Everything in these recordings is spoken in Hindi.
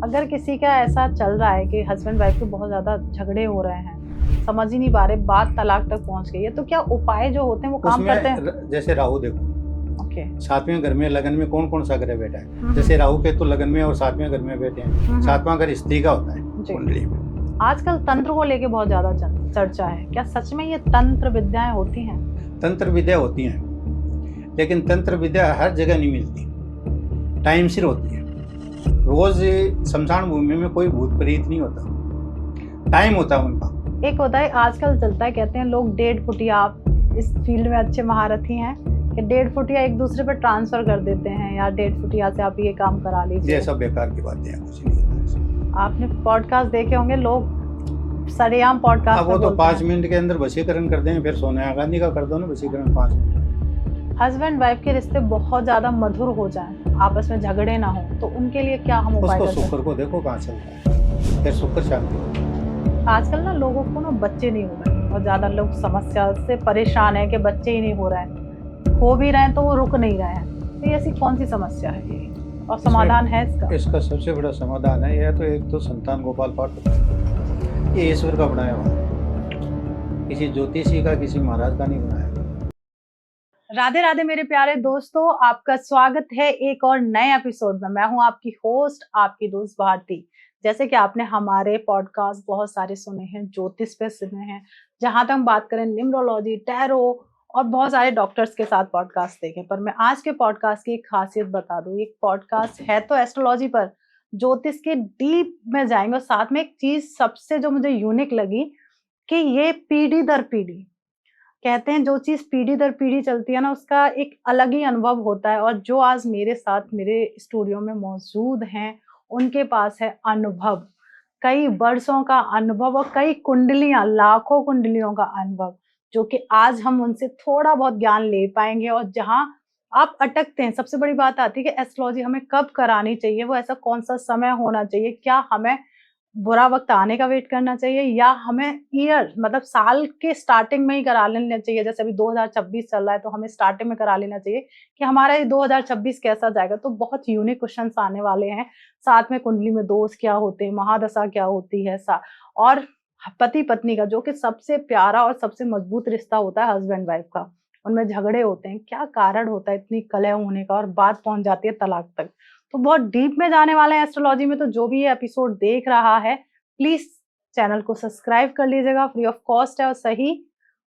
अगर किसी का ऐसा चल रहा है कि हस्बैंड वाइफ के बहुत ज्यादा झगड़े हो रहे हैं, समझ ही नहीं पा रहे, बात तलाक तक पहुंच गई है, तो क्या उपाय जो होते हैं वो काम करते हैं? जैसे राहु देखो, ओके। सातवें घर में लगन में कौन कौन सा ग्रह बैठा है? जैसे राहु केतु लगन में और सातवें घर में बैठे हैं। सातवां घर स्त्री का होता है कुंडली में। आजकल तंत्र को लेके बहुत ज्यादा चर्चा है, क्या सच में ये तंत्र विद्याएं होती हैं? तंत्र विद्या होती हैं, लेकिन तंत्र विद्या हर जगह नहीं मिलती, टाइम सिर होती है। रोज शमशान भूमि में कोई भूत प्रेत नहीं होता, टाइम होता है उनका। एक होता है आजकल चलता है, कहते हैं लोग 1.5 फुटिया, आप इस फील्ड में अच्छे महारथी हैं कि 1.5 फुटिया एक दूसरे पर ट्रांसफर कर देते हैं, या 1.5 फुटिया से आप ये काम करा लीजिए। ये सब बेकार की बातें हैं, कुछ नहीं होता। आपने पॉडकास्ट देखे होंगे, लोग सरेआम पॉडकास्ट। वो तो 5 मिनट के अंदर वशीकरण कर दें, फिर सोनिया गांधी का कर दो ना वशीकरण 5 मिनट। हस्बैंड वाइफ के रिश्ते बहुत ज्यादा मधुर हो जाएं, आपस में झगड़े ना हो, तो उनके लिए क्या हम उपाय कर सकते हैं? शुक्र को देखो कहाँ चल रहा है, फिर शुक्र शांति। आजकल ना लोगों को ना बच्चे नहीं हो रहे, और ज्यादा लोग समस्या से परेशान है कि बच्चे ही नहीं हो रहे हैं, हो भी रहे हैं तो वो रुक नहीं रहे हैं। तो ऐसी कौन सी समस्या है ये, और समाधान है इसका? इसका सबसे बड़ा समाधान है यह, तो एक तो संतान गोपाल पाठ होता है, ये ईश्वर का बनाया हुआ, किसी ज्योतिषी का, किसी महाराज का नहीं बनाया। राधे राधे मेरे प्यारे दोस्तों, आपका स्वागत है एक और नए एपिसोड में। मैं हूं आपकी होस्ट, आपकी दोस्त भारती। जैसे कि आपने हमारे पॉडकास्ट बहुत सारे सुने हैं, ज्योतिष पे सुने हैं, जहां तक हम बात करें न्यूमरोलॉजी, टैरो और बहुत सारे डॉक्टर्स के साथ पॉडकास्ट देखे। पर मैं आज के पॉडकास्ट की एक खासियत बता दूं, एक पॉडकास्ट है तो एस्ट्रोलॉजी पर, ज्योतिष के डीप में जाएंगे। और साथ में एक चीज सबसे जो मुझे यूनिक लगी कि ये पीढ़ी दर पीढ़ी, कहते हैं जो चीज पीढ़ी दर पीढ़ी चलती है ना, उसका एक अलग ही अनुभव होता है। और जो आज मेरे साथ मेरे स्टूडियो में मौजूद हैं, उनके पास है अनुभव, कई वर्षों का अनुभव और कई कुंडलियां, लाखों कुंडलियों का अनुभव, जो कि आज हम उनसे थोड़ा बहुत ज्ञान ले पाएंगे। और जहां आप अटकते हैं, सबसे बड़ी बात आती है कि एस्ट्रोलॉजी हमें कब करानी चाहिए, वो ऐसा कौन सा समय होना चाहिए, क्या हमें बुरा वक्त आने का वेट करना चाहिए, या हमें ईयर मतलब साल के स्टार्टिंग में ही करा लेना चाहिए। जैसे अभी 2026 चल रहा है, तो हमें स्टार्टिंग में करा लेना चाहिए कि हमारा ये 2026 कैसा जाएगा। तो बहुत यूनिक क्वेश्चंस आने वाले हैं। साथ में कुंडली में दोष क्या होते हैं, महादशा क्या होती है, और पति पत्नी का जो कि सबसे प्यारा और सबसे मजबूत रिश्ता होता है हस्बैंड वाइफ का, उनमें झगड़े होते हैं, क्या कारण होता है इतनी कलह होने का, और बात पहुंच जाती है तलाक तक। तो बहुत डीप में जाने वाले हैं एस्ट्रोलॉजी में। तो जो भी ये एपिसोड देख रहा है, प्लीज चैनल को सब्सक्राइब कर लीजिएगा, फ्री ऑफ कॉस्ट है, और सही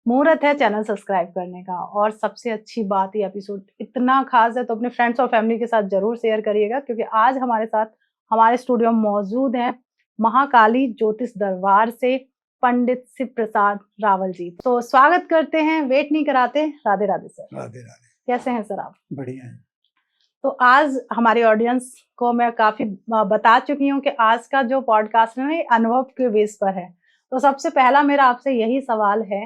मुहूर्त है चैनल सब्सक्राइब करने का। और सबसे अच्छी बात, ये एपिसोड इतना खास है तो अपने फ्रेंड्स और फैमिली के साथ जरूर शेयर करिएगा, क्योंकि आज हमारे साथ हमारे स्टूडियो में मौजूद हैं महाकाली ज्योतिष दरबार से पंडित शिव प्रसाद रावल जी। तो स्वागत करते हैं, वेट नहीं कराते। राधे राधे सर। राधे राधे। कैसे हैं सर आप? बढ़िया है। तो आज हमारी ऑडियंस को मैं काफी बता चुकी हूँ कि आज का जो पॉडकास्ट है अनुभव के बेस पर है। तो सबसे पहला मेरा आपसे यही सवाल है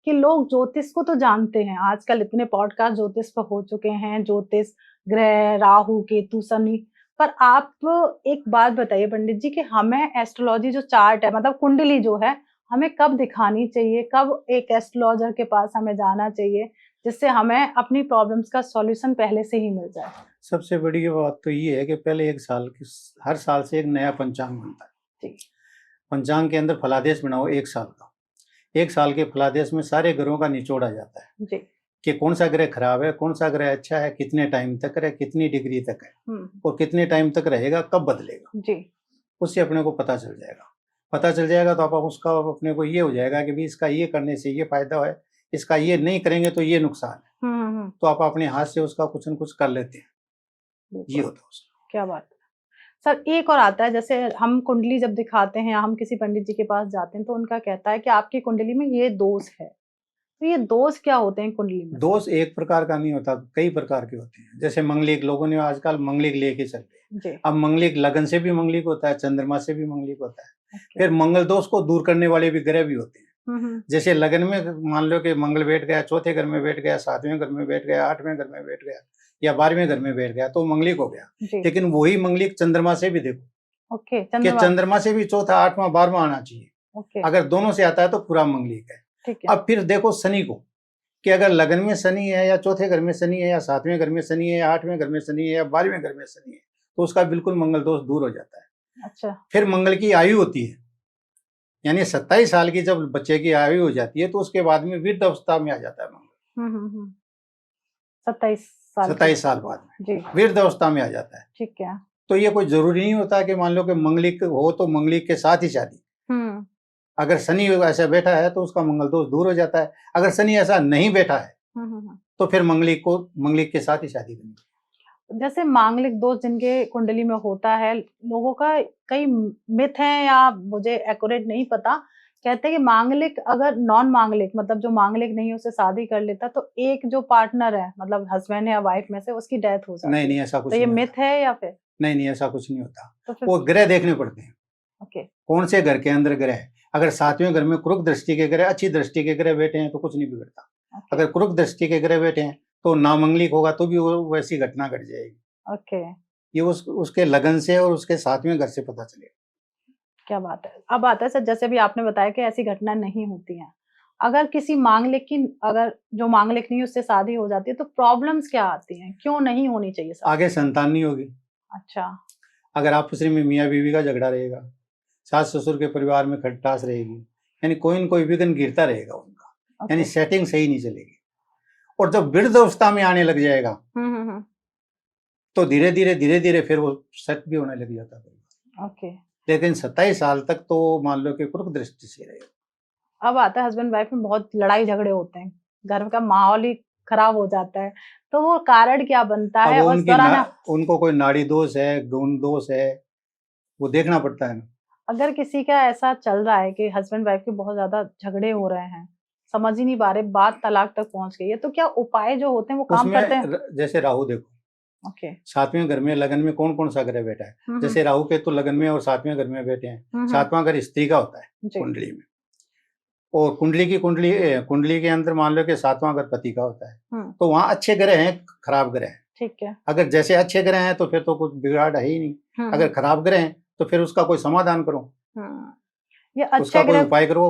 कि लोग ज्योतिष को तो जानते हैं, आजकल इतने पॉडकास्ट ज्योतिष पर हो चुके हैं, ज्योतिष ग्रह, राहु केतु शनि, पर आप एक बात बताइए पंडित जी कि हमें एस्ट्रोलॉजी जो चार्ट है, मतलब कुंडली जो है, हमें कब दिखानी चाहिए, कब एक एस्ट्रोलॉजर के पास हमें जाना चाहिए, जिससे हमें अपनी प्रॉब्लम्स का सॉल्यूशन पहले से ही मिल जाए? सबसे बड़ी बात तो ये है कि पहले हर साल से एक नया पंचांग बनता है। पंचांग के अंदर फलादेश बनाओ 1 साल का। 1 साल के फलादेश में सारे ग्रहों का निचोड़ आ जाता है जी। कि कौन सा ग्रह खराब है, कौन सा ग्रह अच्छा है, कितने टाइम तक है, कितनी डिग्री तक है, और कितने टाइम तक रहेगा, कब बदलेगा जी। उससे अपने को पता चल जाएगा। तो आप उसका अपने को ये हो जाएगा कि भी इसका ये करने से ये फायदा है, इसका ये नहीं करेंगे तो ये नुकसान है। तो आप अपने हाथ से उसका कुछ न कुछ कर लेते हैं, ये होता है। क्या बात है सर। एक और आता है, जैसे हम कुंडली जब दिखाते हैं, हम किसी पंडित जी के पास जाते हैं, तो उनका कहता है कि आपकी कुंडली में ये दोष है। तो ये दोष क्या होते हैं कुंडली में? दोष एक प्रकार का नहीं होता, कई प्रकार के होते हैं। जैसे मंगलिक, लोगों ने आजकल मंगलिक लेके चलते हैं। अब मंगलिक लगन से भी मंगलिक होता है, चंद्रमा से भी मंगलिक होता है। फिर मंगल दोष को दूर करने वाले भी ग्रह भी होते हैं। जैसे लगन में मान लो कि मंगल बैठ गया, चौथे घर में बैठ गया, 7वें घर में बैठ गया, 8वें घर में बैठ गया, या 12वें घर में बैठ गया, तो मंगलिक हो गया। लेकिन वही मंगलिक चंद्रमा से भी देखो कि चंद्रमा से भी चौथा, 8वां, 12वां आना चाहिए। अगर दोनों से आता है तो पूरा मंगलिक है। अब फिर देखो शनि को, कि अगर लगन में शनि है, या चौथे घर में शनि है, या 7वें घर में शनि है, या 8वें घर में शनि है, या 12वें घर में शनि है, तो उसका बिल्कुल मंगल दोष दूर हो जाता है। अच्छा। फिर मंगल की आयु होती है, यानी 27 साल की जब बच्चे की आयु हो जाती है तो उसके बाद में वृद्ध अवस्था में आ जाता है मंगल। 27 साल 27 साल बाद में जी। वृद्ध अवस्था में आ जाता है। ठीक है। तो ये कोई जरूरी नहीं होता कि मान लो कि मंगलिक हो तो मंगलिक के साथ ही शादी। अगर शनि ऐसा बैठा है तो उसका मंगल दोष दूर हो जाता है। अगर शनि ऐसा नहीं बैठा है तो फिर मंगलिक के साथ ही शादी करनी। जैसे मांगलिक दोष जिनके कुंडली में होता है, लोगों का कई मिथ हैं या मुझे एक्यूरेट नहीं पता, कहते हैं कि मांगलिक अगर नॉन मांगलिक मतलब जो मांगलिक नहीं है उससे शादी कर लेता तो एक जो पार्टनर है मतलब हस्बैंड या वाइफ में से उसकी डेथ हो जाती है। नहीं, ऐसा कुछ तो ये नहीं मिथ है या फिर नहीं, ऐसा कुछ नहीं होता। तो फिर वो ग्रह देखने पड़ते हैं। ओके। कौन से घर के अंदर ग्रह है। अगर 7वें घर में क्रूर दृष्टि के ग्रह, अच्छी दृष्टि के ग्रह बैठे हैं तो कुछ नहीं बिगड़ता। अगर क्रूर दृष्टि के ग्रह बैठे हैं तो नामंगलिक होगा तो भी वो वैसी घटना घट जाएगी। ओके। ये उसके लगन से और उसके 7वें घर से पता चलेगा। क्या बात है। अब आता है सर, जैसे भी आपने बताया कि ऐसी घटना नहीं होती है, अगर किसी मांगलिक की अगर जो मांगलिक नहीं है उससे शादी हो जाती है तो प्रॉब्लम्स क्या आती हैं, क्यों नहीं होनी चाहिए शादी? आगे संतान नहीं होगी। अच्छा। अगर आपस में मियाँ बीवी का झगड़ा रहेगा, सास ससुर के परिवार में खटटास रहेगी, यानी कोई न कोई विघ्न गिरता रहेगा उनका, यानी सेटिंग सही नहीं चलेगी। और जब वृद्ध अवस्था में आने लग जाएगा तो धीरे धीरे फिर वो सेट भी होने लग जाता है। ओके। लेकिन 27 साल तक तो मान लो कि क्रूर दृष्टि से रहेगा। अब आता है हस्बैंड वाइफ में बहुत लड़ाई झगड़े होते हैं, घर का माहौल ही खराब हो जाता है, तो वो कारण क्या बनता है? और उनको कोई नाड़ी दोष है, गुण दोष है, वो देखना पड़ता है ना। अगर किसी का ऐसा चल रहा है कि हस्बैंड वाइफ के बहुत ज्यादा झगड़े हो रहे हैं, समझ ही नहीं पा रहे, बात तलाक तक पहुंच गई है, तो क्या उपाय जो होते हैं वो काम करते हैं? जैसे राहु देखो, ओके। 7वें घर में लगन में कौन कौन सा ग्रह बैठा है। जैसे राहु केतु लगन में और 7वें घर में बैठे हैं। 7वां घर स्त्री का होता है कुंडली में, और कुंडली के अंदर मान लो कि 7वां घर पति का होता है। तो वहां अच्छे ग्रह हैं, खराब ग्रह हैं। ठीक है। अगर जैसे अच्छे ग्रह हैं तो फिर तो कुछ बिगाड़ है ही नहीं। अगर खराब ग्रह हैं तो फिर उसका कोई समाधान करो, ये अच्छे उसका कोई उपाय करो।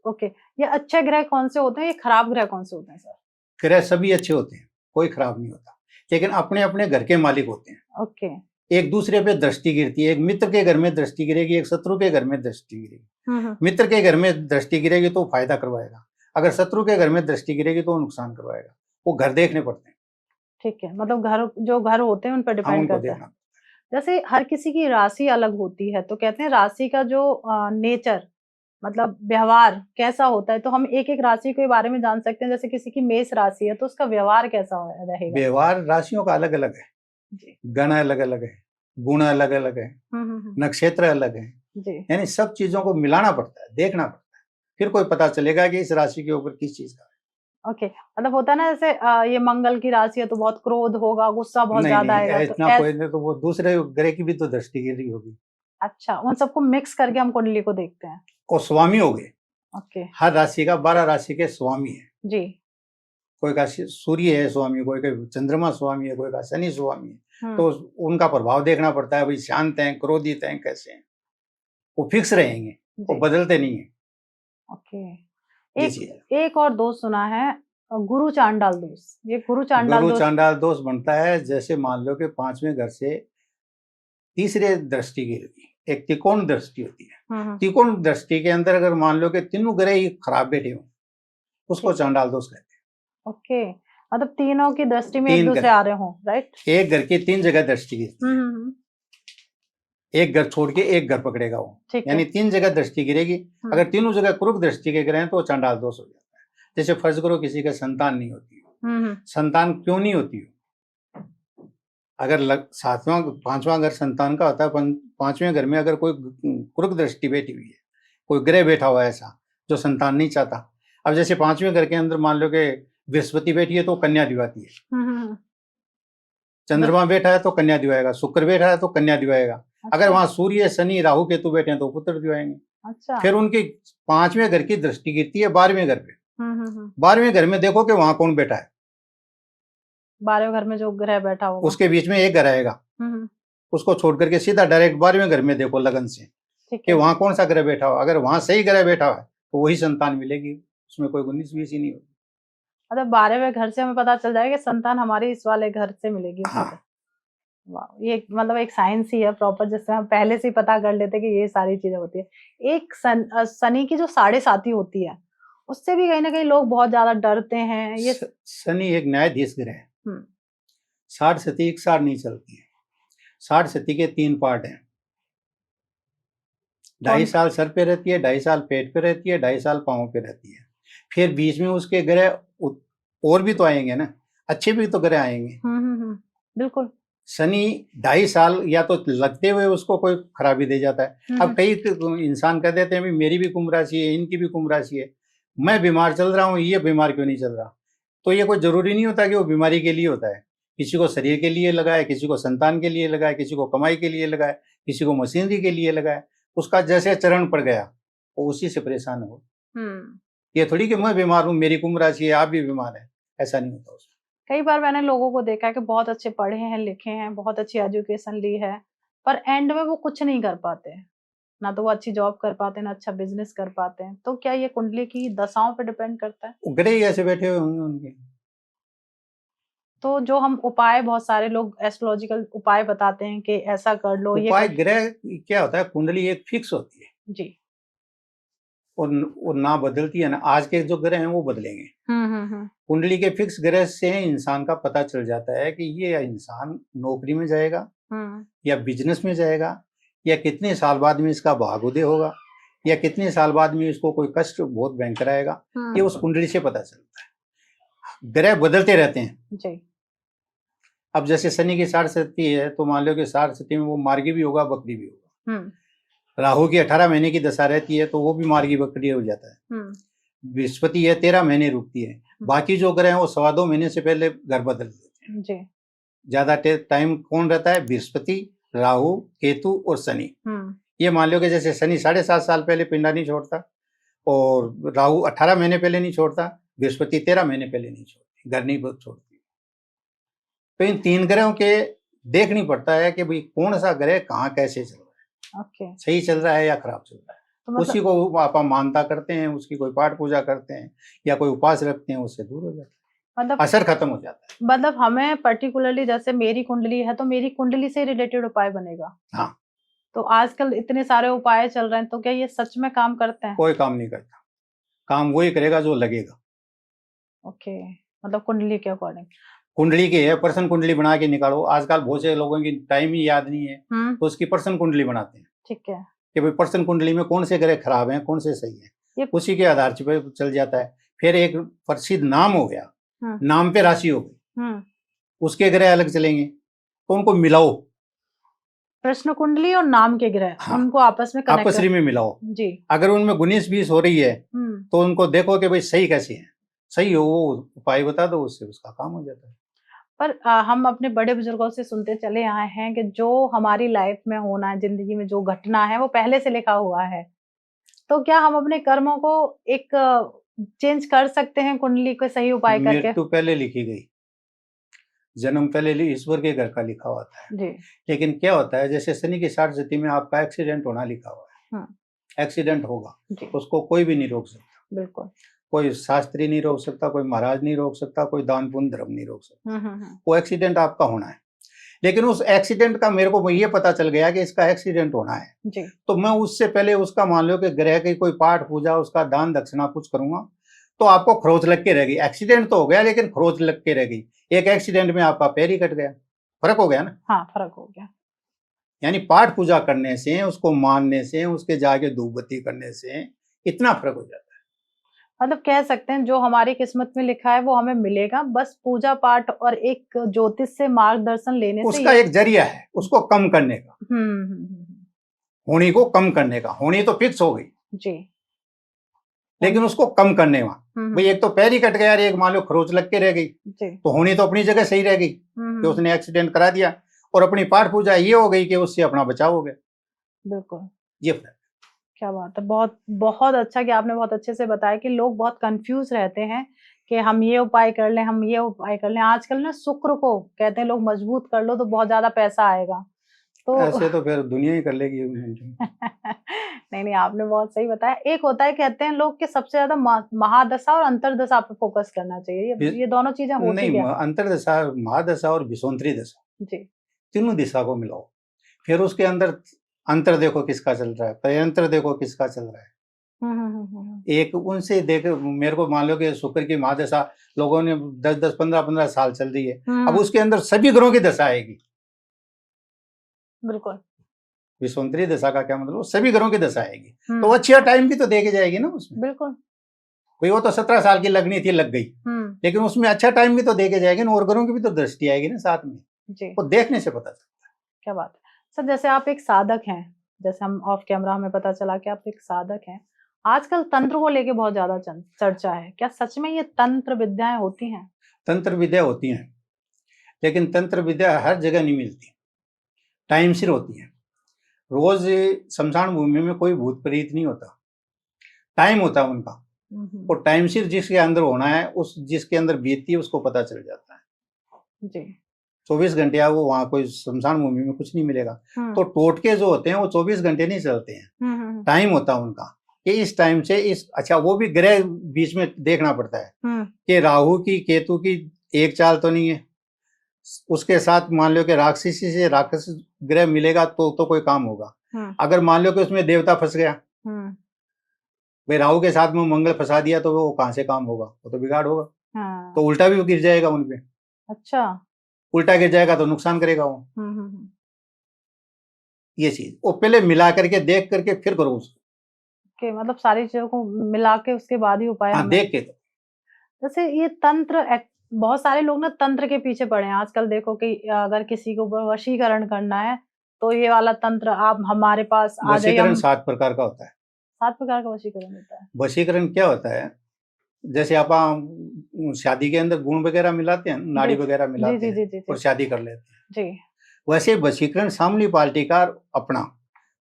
ओके। ये अच्छे ग्रह कौन से होते हैं, ये खराब ग्रह कौन से होते हैं सर? ग्रह सभी अच्छे होते हैं, कोई खराब नहीं होता, लेकिन अपने अपने घर के मालिक होते हैं। ओके। एक दूसरे पे दृष्टि गिरती है। एक मित्र के घर में दृष्टि गिरेगी, एक शत्रु के घर में दृष्टि गिरेगी। मित्र के घर में दृष्टि गिरेगी तो फायदा करवाएगा, अगर शत्रु के घर में दृष्टि गिरेगी तो नुकसान करवाएगा। वो घर देखने पड़ते हैं। ठीक है, मतलब घर होते हैं उन पर डिपेंड करता है। जैसे हर किसी की राशि अलग होती है, तो कहते हैं राशि का जो नेचर मतलब व्यवहार कैसा होता है, तो हम एक एक राशि के बारे में जान सकते हैं। जैसे किसी की मेष राशि है तो उसका व्यवहार कैसा रहेगा? व्यवहार राशियों का अलग अलग है, गण अलग अलग है, गुण अलग अलग है, नक्षत्र अलग है, यानी सब चीजों को मिलाना पड़ता है, देखना पड़ता है, फिर कोई पता चलेगा कि इस राशि के ऊपर किस चीज का है। ओके। मतलब होता है ना जैसे ये मंगल की राशि है तो बहुत क्रोध होगा, गुस्सा बहुत ज्यादा आएगा, इतना कोई नहीं, तो वो दूसरे ग्रह की भी तो दृष्टि गिर रही होगी। अच्छा, उन सबको मिक्स करके हम कुंडली को देखते हैं। और स्वामी हो गए। ओके। हर राशि का 12 राशि के स्वामी है जी। कोई का सूर्य है स्वामी, कोई का चंद्रमा स्वामी है, कोई का शनि स्वामी है। तो उनका प्रभाव देखना पड़ता है, भाई शांत हैं, क्रोधित हैं, कैसे हैं। वो फिक्स रहेंगे, वो बदलते नहीं है। ओके। एक और दोष सुना है, गुरु चांडाल दोष। ये गुरु चांडाल दोष बनता है जैसे मान लो कि 5वें घर से तीसरे दृष्टि गिरती, एक त्रिकोण दृष्टि होती है। त्रिकोण दृष्टि के अंदर अगर मान लो कि तीनों ग्रह ही खराब बैठे हो, उसको चांडाल दोष कहते हैं। ओके, मतलब तीनों की दृष्टि में एक दूसरे आ रहे हो, राइट? एक घर की 3 जगह दृष्टि गिरती है। एक घर छोड़ के एक घर पकड़ेगा वो, यानी 3 जगह दृष्टि गिरेगी। अगर तीनों जगह क्रूर दृष्टि के ग्रह हैं तो चांडाल दोष हो जाता है। जैसे फर्ज करो किसी का संतान नहीं होती, संतान क्यों नहीं होती? अगर 5वां घर संतान का होता है, 5वें घर में अगर कोई क्रूर दृष्टि बैठी हुई है, कोई ग्रह बैठा हुआ है ऐसा जो संतान नहीं चाहता। अब जैसे 5वें घर के अंदर मान लो कि बृहस्पति बैठी है तो कन्या दिवाती है, चंद्रमा बैठा है तो कन्या दिवाएगा, शुक्र बैठा है तो कन्या दिवाएगा। अच्छा। अगर वहां सूर्य शनि राहु केतु बैठे हैं तो पुत्र दिवाएंगे। अच्छा। फिर उनकी 5वें घर की दृष्टि गिरती है 12वें घर पे। 12वें घर में देखो कि वहां कौन बैठा है। 12वें घर में जो ग्रह बैठा होगा उसके बीच में एक घर आएगा, उसको छोड़ करके सीधा डायरेक्ट 12वें घर में देखो लगन से कि वहां कौन सा ग्रह बैठा हो। अगर वहां सही ग्रह बैठा है तो वही संतान मिलेगी, उसमें कोई 19-20 ही नहीं होगी। मतलब 12वें घर से हमें पता चल जाएगा कि संतान हमारी इस वाले घर से मिलेगी। हाँ। वाह, ये मतलब एक साइंस ही है प्रॉपर, जिससे हम पहले से ही पता कर लेते हैं कि ये सारी चीजें होती है। एक शनि की जो 7.5 होती है, उससे भी कहीं ना कहीं लोग बहुत ज्यादा डरते हैं ये। शनि एक न्यायाधीश ग्रह है। हम्म। 60 सती एक साथ नहीं चलती है। 60 सती के 3 पार्ट हैं। 2.5 साल सर पे रहती है, 2.5 साल पेट पे रहती है, 2.5 साल पाँव पे रहती है। फिर बीच में उसके ग्रह और भी तो आएंगे ना, अच्छे भी तो ग्रह आएंगे। बिल्कुल। शनि 2.5 साल या तो लगते हुए उसको कोई खराबी दे जाता है। अब कई इंसान कह देते हैं भी मेरी भी कुंभ राशि है, इनकी भी कुंभ राशि है, मैं बीमार चल रहा हूँ, ये बीमार क्यों नहीं चल रहा। तो ये कोई जरूरी नहीं होता कि वो बीमारी के लिए होता है। किसी को शरीर के लिए लगाए, किसी को संतान के लिए लगाए, किसी को कमाई के लिए लगाए, किसी को मशीनरी के लिए लगाए। उसका जैसे चरण पड़ गया वो उसी से परेशान हो। ये थोड़ी कि मैं बीमार हूँ, मेरी कुंभ राशि है, आप भी बीमार है, ऐसा नहीं होता उसमें। कई बार मैंने लोगों को देखा है कि बहुत अच्छे पढ़े हैं, लिखे हैं, बहुत अच्छी एजुकेशन ली है, पर एंड में वो कुछ नहीं कर पाते हैं। ना तो वो अच्छी जॉब कर पाते हैं, ना अच्छा बिजनेस कर पाते हैं। तो क्या ये कुंडली की दशाओं पे डिपेंड करता है? ग्रह ही ऐसे बैठे हुए होंगे उनके। तो जो हम उपाय, बहुत सारे लोग एस्ट्रोलॉजिकल उपाय बताते हैं कि ऐसा कर लो, ये उपाय ग्रह क्या होता है, कुंडली एक फिक्स होती है जी, और ना बदलती है ना। आज के जो ग्रह हैं वो बदलेंगे। कुंडली के फिक्स ग्रह से इंसान का पता चल जाता है कि ये इंसान नौकरी में जाएगा या बिजनेस में जाएगा, या कितने साल बाद में इसका भाग्योदय होगा, या कितने साल बाद में इसको कोई कष्ट बहुत भयंकर आएगा। ये उस कुंडली से पता चलता है। ग्रह बदलते रहते हैं जी। अब जैसे शनि की 60 सती है, तो मान लो कि 60 सती में वो मार्गी भी होगा, बकरी भी होगा। राहु की 18 महीने की दशा रहती है, तो वो भी मार्गी बकरी हो जाता है। बृहस्पति है 13 महीने रुकती है। बाकी जो ग्रह हैं वो 2.25 महीने से पहले घर बदल देते हैं जी। ज्यादा टाइम कौन रहता है? बृहस्पति, राहु, केतु और शनि। ये मान लो कि जैसे शनि 7.5 साल पहले पिंडा नहीं छोड़ता, और राहु 18 महीने पहले नहीं छोड़ता, बृहस्पति 13 महीने पहले नहीं छोड़ती, घर नहीं छोड़ती। तो इन 3 ग्रहों के देखनी पड़ता है कि भाई कौन सा ग्रह कहाँ कैसे चल रहा है, सही चल रहा है या खराब चल रहा है। तो मतलब उसी को आप मानता करते हैं, उसकी कोई पाठ पूजा करते हैं या कोई उपास रखते हैं, उससे दूर हो जाता है, मतलब असर खत्म हो जाता है। मतलब हमें पर्टिकुलरली, जैसे मेरी कुंडली है तो मेरी कुंडली से रिलेटेड उपाय बनेगा। हाँ, तो आजकल इतने सारे उपाय चल रहे हैं, तो क्या ये सच में काम करते हैं? कोई काम नहीं करता, काम वही करेगा जो लगेगा। ओके, मतलब कुंडली के अकॉर्डिंग। कुंडली की है, पर्सन कुंडली बना के निकालो। आजकल बहुत से लोगों की टाइम ही याद नहीं है, तो उसकी पर्सन कुंडली बनाते हैं। ठीक है, कि भाई पर्सन कुंडली में कौन से ग्रह खराब हैं, कौन से सही है, उसी के आधार पे चल जाता है। फिर एक प्रसिद्ध नाम हो गया, नाम पे राशि हो गई, उसके ग्रह अलग चलेंगे, तो उनको मिलाओ। प्रश्न कुंडली और नाम के ग्रह, हाँ, उनको आपस में कनेक्ट, आपस में मिलाओ जी। अगर उनमें 19-20 हो रही है तो उनको देखो कि भाई सही कैसी है, सही हो वो उपाय बता दो, उससे उसका काम हो जाता है। पर हम अपने बड़े बुजुर्गों से सुनते चले आए हैं कि जो हमारी लाइफ में होना है, जिंदगी में जो घटना है, वो पहले से लिखा हुआ है। तो क्या हम अपने कर्मों को एक चेंज कर सकते हैं कुंडली को सही उपाय करके? मृत्यु पहले लिखी गई, जन्म पहले ईश्वर के घर का लिखा होता है जी। लेकिन क्या होता है, जैसे शनि की 60 सती में आपका एक्सीडेंट होना लिखा हुआ है, एक्सीडेंट होगा, उसको कोई भी नहीं रोक सकता। बिल्कुल, कोई शास्त्री नहीं रोक सकता, कोई महाराज नहीं रोक सकता, कोई दान पुण्य धर्म नहीं रोक सकता। वो एक्सीडेंट आपका होना है। लेकिन उस एक्सीडेंट का मेरे को ये पता चल गया कि इसका एक्सीडेंट होना है जी। तो मैं उससे पहले उसका मान लो कि ग्रह की कोई पाठ पूजा, उसका दान दक्षिणा कुछ करूंगा, तो आपको खरोच लग के रहेगी। एक्सीडेंट तो हो गया लेकिन खरोच लग के रहेगी। एक एक्सीडेंट में आपका पैर ही कट गया, फर्क हो गया ना? हाँ, फर्क हो गया। यानी पाठ पूजा करने से, उसको मानने से, उसके जाके धूप बत्ती करने से इतना फर्क हो जाता है। मतलब कह सकते हैं जो हमारी किस्मत में लिखा है वो हमें मिलेगा, बस पूजा पाठ और एक ज्योतिष से मार्गदर्शन लेने से। उसका एक जरिया है उसको कम करने का, होनी को कम करने का। होनी तो फिक्स हो गई जी, लेकिन उसको कम करने का भाई, एक तो पैर ही कट गया, एक मान लो खरोच लग के रह गई, तो होनी तो अपनी जगह सही रह गई कि उसने एक्सीडेंट करा दिया, और अपनी पाठ पूजा ये हो गई कि उससे अपना बचाव हो गया। बिल्कुल, ये क्या बात है, बहुत बहुत अच्छा कि आपने बहुत अच्छे से बताया कि लोग बहुत कंफ्यूज रहते हैं कि हम ये उपाय कर लें, हम ये उपाय कर लें। आजकल ना शुक्र को कहते हैं लोग मजबूत कर लो तो बहुत ज्यादा पैसा आएगा, तो ऐसे तो फिर दुनिया ही कर लेगी। नहीं, आपने बहुत सही बताया। एक होता है, कहते हैं लोग कि सबसे ज्यादा महादशा और अंतरदशा पे फोकस करना चाहिए, ये दोनों चीजें होती नहीं, अंतरदशा, महादशा और विषोंतरी दशा जी, तीनों दिशा को मिलाओ, फिर उसके अंदर अंतर देखो किसका चल रहा है, प्रयंत्र देखो किसका चल रहा है। एक उनसे देख, मेरे को मान लो कि शुक्र की महादशा लोगों ने 10-10, 15-15 साल चल रही है, अब उसके अंदर सभी ग्रहों की दशा आएगी। बिल्कुल। विश्वंतरी दशा का क्या मतलब, सभी ग्रहों की दशा आएगी, तो वो अच्छा टाइम भी तो देके जाएगी ना उसमें। बिल्कुल। भाई वो तो 17 साल की लगनी थी, लग गई, लेकिन उसमें अच्छा टाइम भी तो देके जाएगी ना, और ग्रहों की भी तो दृष्टि आएगी ना साथ में जी। वो देखने से पता चलता है। क्या बात है सर, जैसे आप एक साधक हैं, जैसे हम ऑफ कैमरा हमें पता चला कि आप एक साधक हैं, आजकल तंत्र को लेके बहुत ज्यादा चर्चा है, क्या सच में ये तंत्र विद्याएं होती हैं? तंत्र विद्या होती हैं, लेकिन तंत्र विद्या हर जगह नहीं मिलती, टाइम सिर होती है। रोज शमशान भूमि में कोई भूत प्रेत नहीं होता, टाइम होता है उनका, और टाइम सिर जिसके अंदर होना है, उस जिसके अंदर बीतती है उसको पता चल जाता है जी। 24 घंटे वो वहाँ कोई शमशान भूमि में कुछ नहीं मिलेगा, तो टोटके जो होते हैं वो 24 घंटे नहीं चलते हैं, टाइम होता है उनका कि इस टाइम से इस, अच्छा वो भी ग्रह बीच में देखना पड़ता है कि राहु की केतु की एक चाल तो नहीं है, उसके साथ मान लो कि राक्षसी से राक्षस ग्रह मिलेगा तो कोई काम होगा। अगर मान लो कि उसमें देवता फंस गया, भाई राहु के साथ में मंगल फंसा दिया, तो वो कहाँ से काम होगा, वो तो बिगाड़ होगा। तो उल्टा भी गिर जाएगा उनपे। अच्छा, उल्टा गिर जाएगा तो नुकसान करेगा वो। ये चीज वो पहले मिला करके देख करके फिर करो उसको, मतलब सारी चीजों को मिला के उसके बाद ही उपाय देख के। जैसे ये तंत्र, बहुत सारे लोग ना तंत्र के पीछे पड़े हैं आजकल। देखो कि अगर किसी को वशीकरण करना है तो ये वाला तंत्र आप हमारे पास आ जाइए। वशीकरण 7 प्रकार का होता है। 7 प्रकार का वशीकरण होता है। वशीकरण क्या होता है, जैसे आप शादी के अंदर गुण वगैरह मिलाते हैं, नाड़ी वगैरह मिलाते हैं और शादी कर लेते हैं जी। वैसे वशीकरण सामने पार्टी का अपना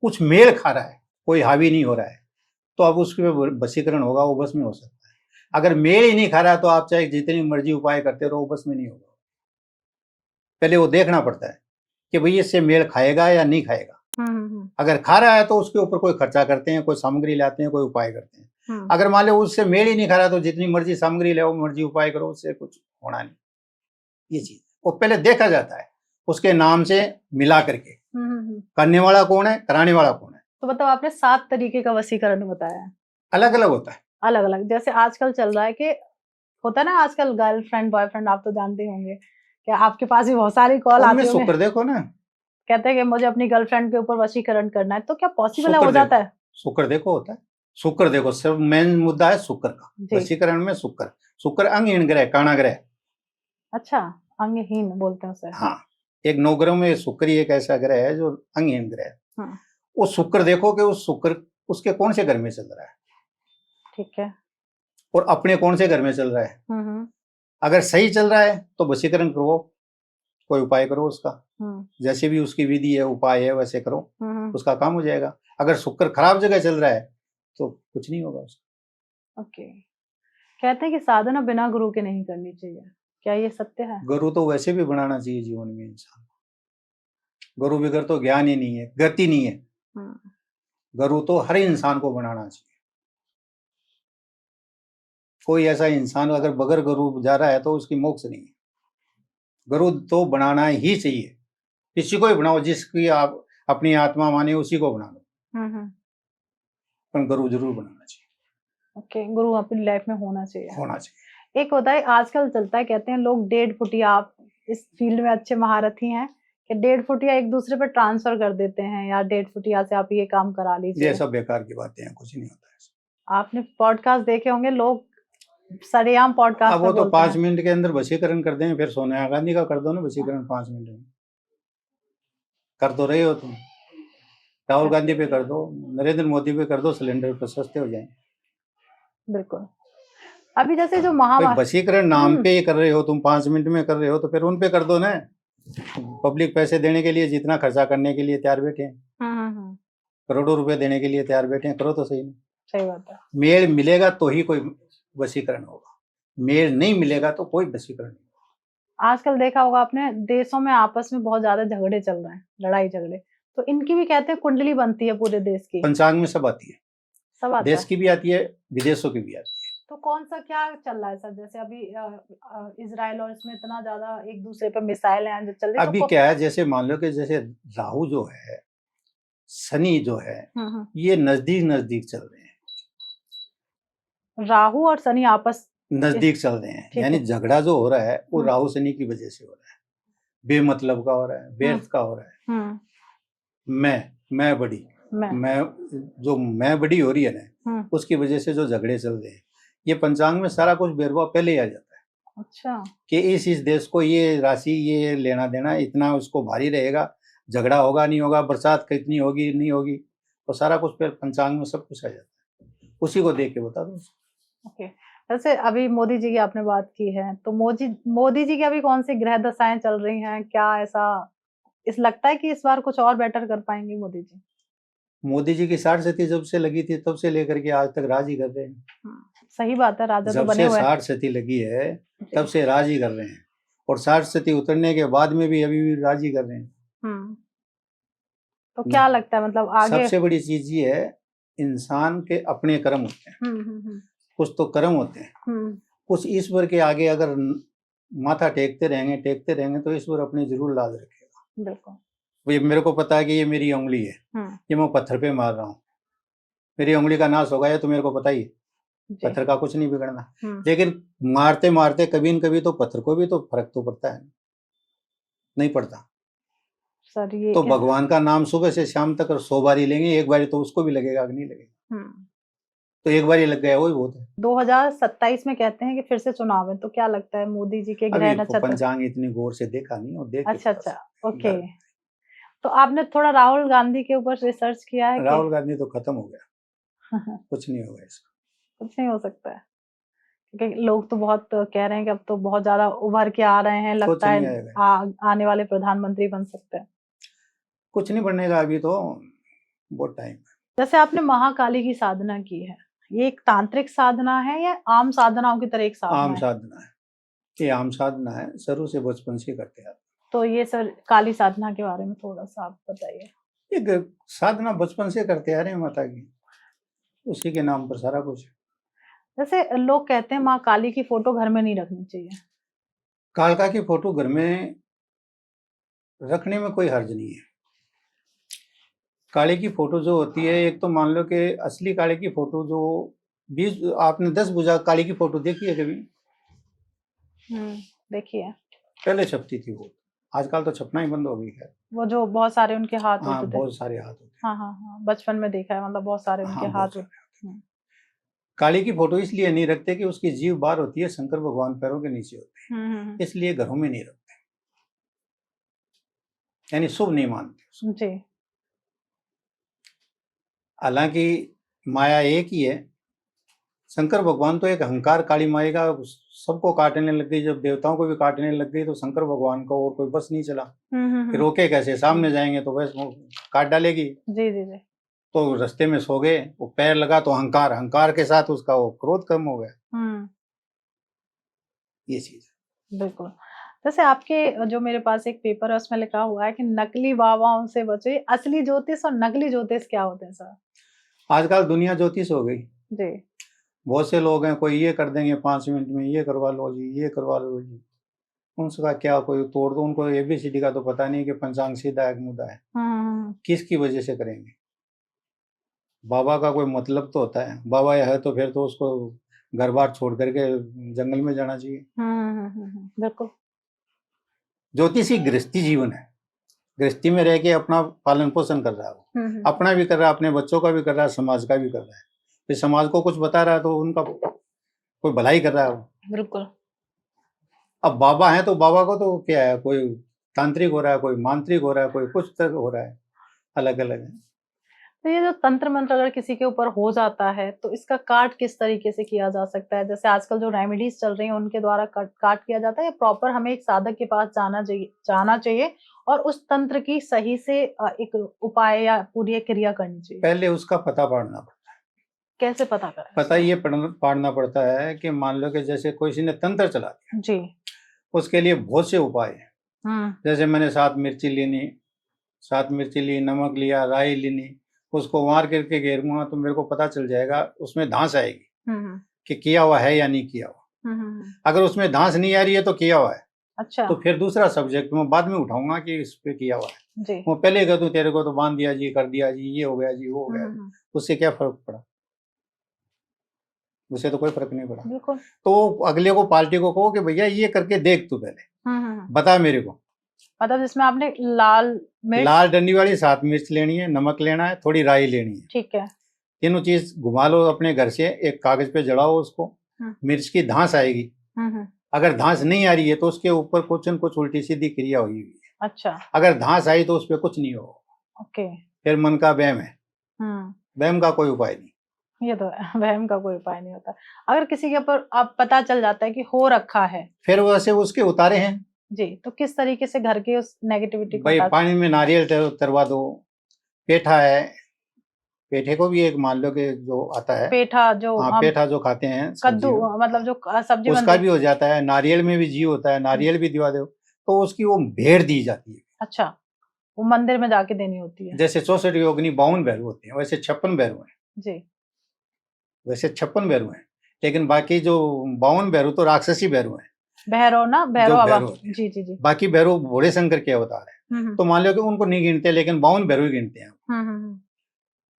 कुछ मेल खा रहा है, कोई हावी नहीं हो रहा है, तो अब उसके वशीकरण होगा, वो बस में हो सकता है। अगर मेल ही नहीं खा रहा तो आप चाहे जितनी मर्जी उपाय करते रहो, बस में नहीं होगा। पहले वो देखना पड़ता है कि भाई इससे मेल खाएगा या नहीं खाएगा। अगर खा रहा है तो उसके ऊपर कोई खर्चा करते हैं, कोई सामग्री लाते हैं, कोई उपाय करते हैं। अगर मान लो उससे मेल ही नहीं खा रहा तो जितनी मर्जी सामग्री लाओ, मर्जी उपाय करो, उससे कुछ होना नहीं। ये चीज वो पहले देखा जाता है, उसके नाम से मिला करके करने वाला कौन है, कराने वाला कौन है। तो मतलब आपने 7 तरीके का वशीकरण बताया, अलग अलग होता है। अलग अलग, जैसे आजकल चल रहा है कि होता है ना आजकल गर्लफ्रेंड बॉयफ्रेंड, आप तो जानते होंगे कि आपके पास भी बहुत सारी कॉल आती है। शुक्र देखो ना, कहते हैं कि मुझे अपनी गर्लफ्रेंड के ऊपर वशीकरण करना है, तो क्या पॉसिबल हो जाता है? शुक्र देखो होता है, शुक्र देखो सब मेन मुद्दा है शुक्र का। वशीकरण में शुक्र अंगहीन ग्रह, काणा ग्रह। अच्छा, अंगहीन बोलते हैं उसे। हाँ, एक 9 ग्रह में शुक्र ही एक ऐसा ग्रह है जो अंगहीन ग्रह है। वो शुक्र देखो कि उस शुक्र उसके कौन से घर में चल रहा है, ठीक है, और अपने कौन से घर में चल रहा है। अगर सही चल रहा है तो वशीकरण करो, कोई उपाय करो उसका, जैसे भी उसकी विधि है उपाय है वैसे करो, उसका काम हो जाएगा। अगर शुक्र खराब जगह चल रहा है तो कुछ नहीं होगा उसका। ओके, कहते हैं कि साधना बिना गुरु के नहीं करनी चाहिए, क्या ये सत्य है? गुरु तो वैसे भी बनाना चाहिए जीवन में इंसान, गुरु बगैर तो ज्ञान ही नहीं है, गति नहीं है। गुरु तो हर इंसान को बनाना चाहिए। कोई ऐसा इंसान अगर बगैर गुरु जा रहा है तो उसकी मोक्ष नहीं है। गुरु तो बनाना ही चाहिए, किसी को भी बनाओ, जिसकी आप अपनी आत्मा माने उसी को बना लो, पर गुरु जरूर बनाना चाहिए। ओके, गुरु अपनी लाइफ में होना चाहिए। एक होता है आजकल चलता है, कहते हैं लोग 1.5 फुटिया, आप इस फील्ड में अच्छे महारथी हैं कि 1.5 फुटिया एक दूसरे पर ट्रांसफर कर देते हैं, या 1.5 फुटिया से आप ये काम करा लीजिए। ये सब बेकार की बातें हैं, कुछ नहीं होता है। आपने पॉडकास्ट देखे होंगे, लोग सरेआम पॉडकास्ट में वो तो 5 मिनट के अंदर वशीकरण कर दें, फिर सोनिया गांधी का कर दो ना वशीकरण 5 मिनट में, कर तो रहे हो तुम। राहुल गांधी पे कर दो, नरेंद्र मोदी पे कर दो, सिलेंडर पे सस्ते हो जाएंगे। बिल्कुल। अभी जैसे जो वशीकरण नाम पे ही कर रहे हो तुम, 5 मिनट में कर रहे हो, तो फिर उन पे कर दो ना। पब्लिक पैसे देने के लिए जितना खर्चा करने के लिए तैयार बैठे हैं, करोड़ों रुपए देने के लिए तैयार बैठे हैं, करो तो सही। सही बात है। मेल मिलेगा तो ही कोई वशीकरण होगा, मेल नहीं मिलेगा तो कोई वशीकरण नहीं। आजकल देखा होगा आपने, देशों में आपस में बहुत ज्यादा झगड़े चल रहे हैं, लड़ाई झगड़े, तो इनकी भी कहते हैं कुंडली बनती है पूरे देश की। पंचांग में सब आती है, सब आता देश की भी आती है, विदेशों की भी आती है। तो कौन सा क्या चल रहा है सर? जैसे अभी इजराइल और इसमें इतना ज्यादा एक दूसरे पे मिसाइल हैं जो चल रही, अभी क्या है, जैसे मान लो कि जैसे राहु जो है, शनि जो है, ये नजदीक नजदीक चल रहे हैं। राहु और शनि आपस नजदीक चल रहे हैं, यानी झगड़ा जो हो रहा है वो राहु शनि की वजह से हो रहा है, बेमतलब का हो रहा है, व्यर्थ का हो रहा है। मैं बड़ी मैं जो मैं बड़ी हो रही है ना, उसकी वजह से जो झगड़े चल रहे हैं, ये पंचांग में सारा कुछ बेरवा पहले ही आ जाता है। अच्छा, कि इस देश को ये राशि, ये लेना देना इतना उसको भारी रहेगा, झगड़ा होगा नहीं होगा, बरसात कितनी होगी नहीं होगी, तो सारा कुछ फिर पंचांग में सब कुछ आ जाता है, उसी को देख के बता दो। ओके, वैसे अभी मोदी जी की आपने बात की है, तो मोदी जी की अभी कौन सी ग्रह दशाएं चल रही हैं? क्या ऐसा लगता है कि इस बार कुछ और बेटर कर पाएंगे मोदी जी? मोदी जी की 60 सती जब से लगी थी तब से लेकर के आज तक राज ही कर रहे हैं। सही बात है, राजा तो बने हुए हैं। 60 सती लगी है तब से राज ही कर रहे हैं, और 60 सती उतरने के बाद में भी अभी भी राज ही कर रहे हैं। तो क्या लगता है, मतलब आगे सबसे बड़ी चीज ये है, इंसान के अपने कर्म होते हैं। कुछ तो कर्म होते हैं, कुछ ईश्वर के आगे अगर माथा टेकते रहेंगे तो ईश्वर अपनी जरूर लाज रखेगा। बिल्कुल, ये मेरे को पता है कि ये मेरी उंगली है, ये मैं पत्थर पे मार रहा हूँ, मेरी उंगली का नाश होगा, ये तो मेरे को पता ही है, पत्थर का कुछ नहीं बिगड़ना। लेकिन मारते मारते कभी न कभी तो पत्थर को भी तो फर्क तो पड़ता है, नहीं पड़ता सर? ये तो भगवान का नाम सुबह से शाम तक 100 बारी लेंगे, एक बारी तो उसको भी लगेगा कि नहीं लगेगा? तो एक बार ये लग गया वही बहुत है। 2027 में कहते हैं कि फिर से चुनाव है, तो क्या लगता है मोदी जी के ग्रह नक्षत्र? पंचांग इतनी गौर से देखा नहीं, और देख अच्छा, ओके। तो आपने थोड़ा राहुल गांधी के ऊपर रिसर्च किया है? राहुल गांधी तो खत्म हो गया, कुछ नहीं होगा इसका, कुछ नहीं हो सकता है, क्योंकि लोग तो बहुत कह रहे हैं कि अब तो बहुत ज्यादा उभर के आ रहे हैं, लगता है आने वाले प्रधानमंत्री बन सकते हैं। कुछ नहीं बनने का, अभी तो बहुत टाइम है। जैसे आपने महाकाली की साधना की है, ये एक तांत्रिक साधना है या आम साधनाओं की तरह एक साधना है? आम साधना है, ये आम साधना है, शुरू से बचपन से करते हैं। तो ये सर काली साधना के बारे में थोड़ा सा आप बताइए। ये साधना बचपन से करते आ रहे हैं माता की, उसी के नाम पर सारा कुछ। जैसे लोग कहते हैं माँ काली की फोटो घर में नहीं रखनी चाहिए। कालका की फोटो घर में रखने में कोई हर्ज नहीं है। काली की फोटो जो होती है, एक तो मान लो कि असली काली की फोटो जो 20, आपने 10 भुजा काली की फोटो देखी है कभी? देखिए, पहले छपती थी वो, आजकल तो छपना ही बंद हो गई है। वो जो बहुत सारे उनके हाथ होते थे। बहुत सारे हाथ होते हैं। हाँ, बचपन में देखा है, मतलब बहुत सारे उनके हाथ होते हैं। काली की फोटो इसलिए नहीं रखते कि उसकी जीभ बाहर होती है, शंकर भगवान पैरों के नीचे होते हैं, इसलिए घरों में नहीं रखते, यानी शुभ नहीं मानते जी। हालांकि माया एक ही है, शंकर भगवान तो एक अहंकार काली माई का सबको काटने लग गई, जब देवताओं को भी काटने लग गई तो शंकर भगवान का और कोई बस नहीं चला। फिर रोके कैसे? सामने जाएंगे तो बस काट डालेगी। जी जी जी। तो रास्ते में सो गए, वो पैर लगा तो अहंकार के साथ उसका वो क्रोध कम हो गया। ये चीज बिल्कुल। जैसे आपके जो मेरे पास एक पेपर है उसमें लिखा हुआ है कि नकली बाबाओं से बचो, असली ज्योतिष और नकली ज्योतिष क्या होते हैं सर? आजकल दुनिया ज्योतिष हो गई जी। बहुत से लोग हैं, कोई ये कर देंगे 5 मिनट में, ये करवा लो जी, ये करवा लो जी, उनका क्या कोई तोड़ दो, उनको ABCD का तो पता नहीं कि पंचांग सीधा है मुद्दा है, किसकी वजह से करेंगे? बाबा का कोई मतलब तो होता है, बाबा है तो फिर तो उसको घर बार छोड़ करके जंगल में जाना चाहिए। बिल्कुल। ज्योतिषी गृहस्थी जीवन है, गृहस्थी में रह के अपना पालन पोषण कर रहा है, अपना भी कर रहा है, अपने बच्चों का भी कर रहा है, समाज का भी कर रहा है, फिर समाज को कुछ बता रहा है तो उनका कोई भलाई कर रहा है वो। बिल्कुल। अब बाबा है तो बाबा को तो क्या है, कोई तांत्रिक हो रहा है, कोई मांत्रिक हो रहा है, कोई कुछ तक हो रहा है, अलग अलग है। तो ये जो तंत्र मंत्र अगर किसी के ऊपर हो जाता है तो इसका काट किस तरीके से किया जा सकता है? जैसे आजकल जो रेमेडीज चल रही हैं उनके द्वारा काट किया जाता है, या प्रॉपर हमें एक साधक के पास जाना चाहिए और उस तंत्र की सही से एक उपाय या पूरी क्रिया करनी चाहिए? पहले उसका पता पाड़ना पड़ता है। कैसे पता करें? पता ये पाड़ना पड़ता है कि मान लो कि जैसे कोई ने तंत्र चला दिया जी, उसके लिए बहुत से उपाय है। जैसे मैंने 7 मिर्ची ली, नमक लिया, राई लेनी, उसको मार करके घेरूंगा तो मेरे को पता चल जाएगा, उसमें धांस आएगी, कि किया हुआ है या नहीं किया हुआ। अगर उसमें धांस नहीं आ रही है तो किया हुआ है। अच्छा। तो फिर दूसरा सब्जेक्ट मैं बाद में उठाऊंगा कि इस पे किया हुआ है जी। वो पहले कह दूं तेरे को तो बांध दिया जी, कर दिया जी, ये हो गया जी, वो हो गया, उससे क्या फर्क पड़ा? उससे तो कोई फर्क नहीं पड़ा। बिल्कुल। तो अगले को पार्टी को कहो कि भैया ये करके देख तू पहले, बता मेरे को। मतलब जिसमें आपने लाल मिर्च, लाल डंडी वाली 7 मिर्च लेनी है, नमक लेना है, थोड़ी राई लेनी है। ठीक है। तीनों चीज घुमा लो अपने घर से, एक कागज पे जड़ाओ उसको। मिर्च की धांस आएगी। अगर धांस नहीं आ रही है तो उसके ऊपर कुछ न कुछ उल्टी सीधी क्रिया हुई है। अच्छा। अगर धांस आई तो उस पर कुछ नहीं होगा। ओके। फिर मन का वहम है, वहम का कोई उपाय नहीं। ये तो है, वहम का कोई उपाय नहीं होता। अगर किसी के ऊपर अब पता चल जाता है कि हो रखा है, फिर वैसे उसके उतारे हैं जी, तो किस तरीके से घर के उस नेगेटिविटी को भाई, पानी में नारियल तरवा दो। पेठा है, पेठे को भी एक मान लो कि जो आता है, पेठा जो हाँ, पेठा जो खाते हैं कद्दू, सब्जी, मतलब जो सब्जी उसका बनती भी हो जाता है। नारियल में भी जी होता है, नारियल भी दिवा दो तो उसकी वो भेड़ दी जाती है। अच्छा, वो मंदिर में जाके देनी होती है। जैसे 64 योगिनी 52 भैरव होते हैं, वैसे 56 भैरव हैं। जी। वैसे 56 भैरव हैं, लेकिन बाकी जो 52 भैरव तो राक्षसी भैरव हैं। भैरव ना, भैरव जो बाबा। भैरव होते हैं। जी जी जी। बाकी भैरव भोले शंकर के अवतार है। तो मान लो कि उनको नहीं गिनते, लेकिन 52 भैरव ही गिनते हैं।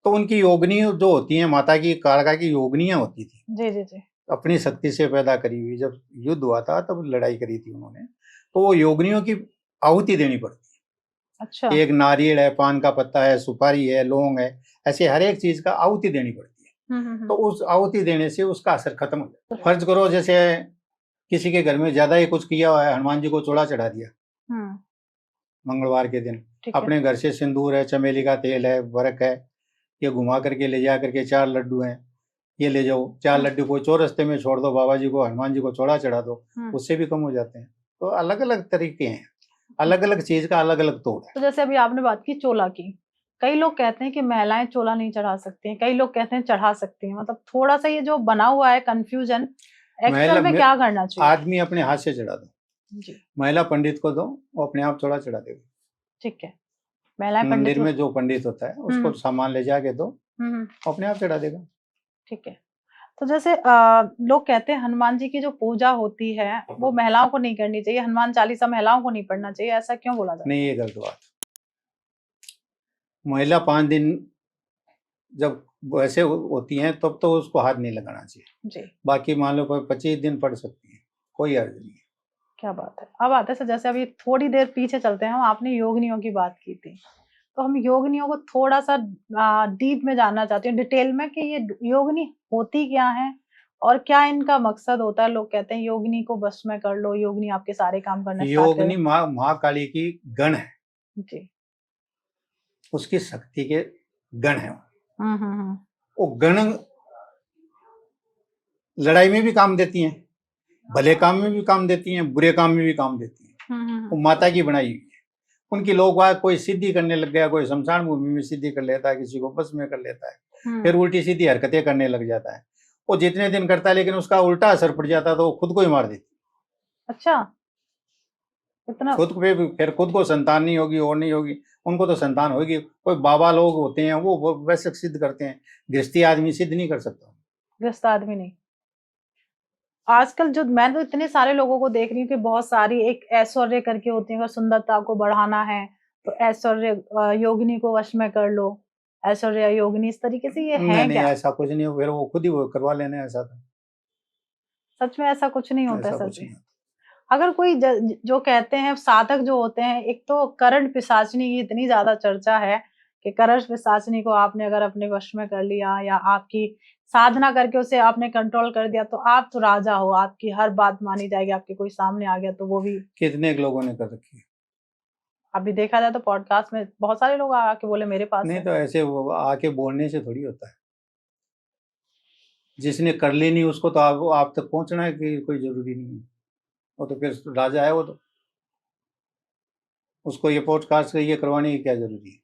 तो उनकी योगिनी जो होती है, माता की कालका की योगिनियां होती थी। जी जी जी। अपनी शक्ति से पैदा करी हुई। जब युद्ध हुआ था तब लड़ाई करी थी उन्होंने, तो वो योगिनियों की आहुति देनी पड़ती है। अच्छा। एक नारियल है, पान का पत्ता है, सुपारी है, लौंग है, ऐसे हर एक चीज का आहुति देनी पड़ती है। तो उस आहुति देने से उसका असर खत्म हो जाता है। फर्ज करो जैसे किसी के घर में ज्यादा ही कुछ किया हुआ है, हनुमान जी को चोला चढ़ा दिया मंगलवार के दिन, अपने घर से सिंदूर है, चमेली का तेल है, बरक है, ये घुमा करके ले जा करके 4 लड्डू हैं, ये ले जाओ, 4 लड्डू को चौरस्ते में छोड़ दो, बाबा जी को, हनुमान जी को चोला चढ़ा दो, उससे भी कम हो जाते हैं। तो अलग अलग तरीके हैं, अलग अलग चीज का अलग अलग तोड़ है। तो जैसे अभी आपने बात की चोला की, कई लोग कहते हैं कि महिलाएं चोला नहीं चढ़ा सकती हैं, कई लोग कहते हैं चढ़ा सकती हैं। मतलब थोड़ा सा ये जो बना हुआ है कंफ्यूजन, एक्चुअल में क्या करना चाहिए? आदमी अपने हाथ से चढ़ा दो जी, महिला पंडित को दो, वो अपने आप चोला चढ़ा देगा। ठीक है, महिलाएं मंदिर में जो पंडित होता है उसको सामान ले जाके दो, अपने आप चढ़ा देगा। ठीक है। तो जैसे लोग कहते हैं हनुमान जी की जो पूजा होती है वो महिलाओं को नहीं करनी चाहिए, हनुमान चालीसा महिलाओं को नहीं पढ़ना चाहिए, ऐसा क्यों बोला जाता है? नहीं, ये गलत बात। महिला 5 दिन जब वैसे होती हैं तब तो उसको हाथ नहीं लगाना चाहिए जी। बाकी मान लो 25 दिन पढ़ सकती है, कोई अर्ज नहीं है। क्या बात है। अब आते हैं जैसे अभी थोड़ी देर पीछे चलते हैं, आपने योगिनियों की बात की थी, तो हम योगिनियों को थोड़ा सा डीप में जानना चाहते हैं, डिटेल में, कि ये योगिनी होती क्या है और क्या इनका मकसद होता है। लोग कहते हैं योगिनी को बस में कर लो, योगिनी आपके सारे काम करना स्टार्ट करे। योगिनी महाकाली की गण है जी, उसकी शक्ति के गण है। वो गण लड़ाई में भी काम देती हैं, भले काम में भी काम देती हैं, बुरे काम में भी काम देती हैं। वो माता की बनाई हुई है। उनकी लोग बात, कोई सिद्धि करने लग गया, कोई शमशान भूमि में सिद्धि कर लेता है, किसी को बस में कर लेता है, फिर उल्टी सीधी हरकतें करने लग जाता है। वो जितने दिन करता है लेकिन उसका उल्टा असर पड़ जाता है तो वो खुद को ही मार देती। अच्छा, इतना खुद को, फिर खुद को संतान नहीं होगी और नहीं होगी, उनको तो संतान होगी। कोई बाबा लोग होते हैं वो वैसे सिद्ध करते हैं, गृहस्थी आदमी सिद्ध नहीं कर सकता। गृहस्थ आदमी नहीं। आजकल जो मैं तो इतने सारे लोगों को देख रही हूँ कि बहुत सारी एक ऐश्वर्य करके होती है, अगर सुंदरता को बढ़ाना है तो ऐश्वर्य योगिनी को वश में कर लो, ऐश्वर्य योगिनी, इस तरीके से ये है नहीं, क्या? ऐसा कुछ नहीं, फिर वो खुद ही वो करवा लेने। ऐसा तो सच में ऐसा कुछ नहीं होता है सर कुछ जी? नहीं। अगर कोई जो कहते हैं साधक जो होते हैं, एक तो करण पिशाचिनी की इतनी ज्यादा चर्चा है कि करण पिशाचिनी को आपने अगर अपने वश में कर लिया या आपकी साधना करके उसे आपने कंट्रोल कर दिया तो आप तो राजा हो, आपकी हर बात मानी जाएगी। आपके कोई सामने आ गया तो वो भी, कितने लोगों ने कर रखी है। अभी देखा जाए तो पॉडकास्ट में बहुत सारे लोग आके बोले मेरे पास नहीं है। तो ऐसे वो आके बोलने से थोड़ी होता है। जिसने कर ली नहीं उसको तो आप तक पहुंचना की कोई जरूरी नहीं है। वो तो फिर राजा है, वो तो उसको ये पॉडकास्ट ये करवाने की क्या जरूरी है?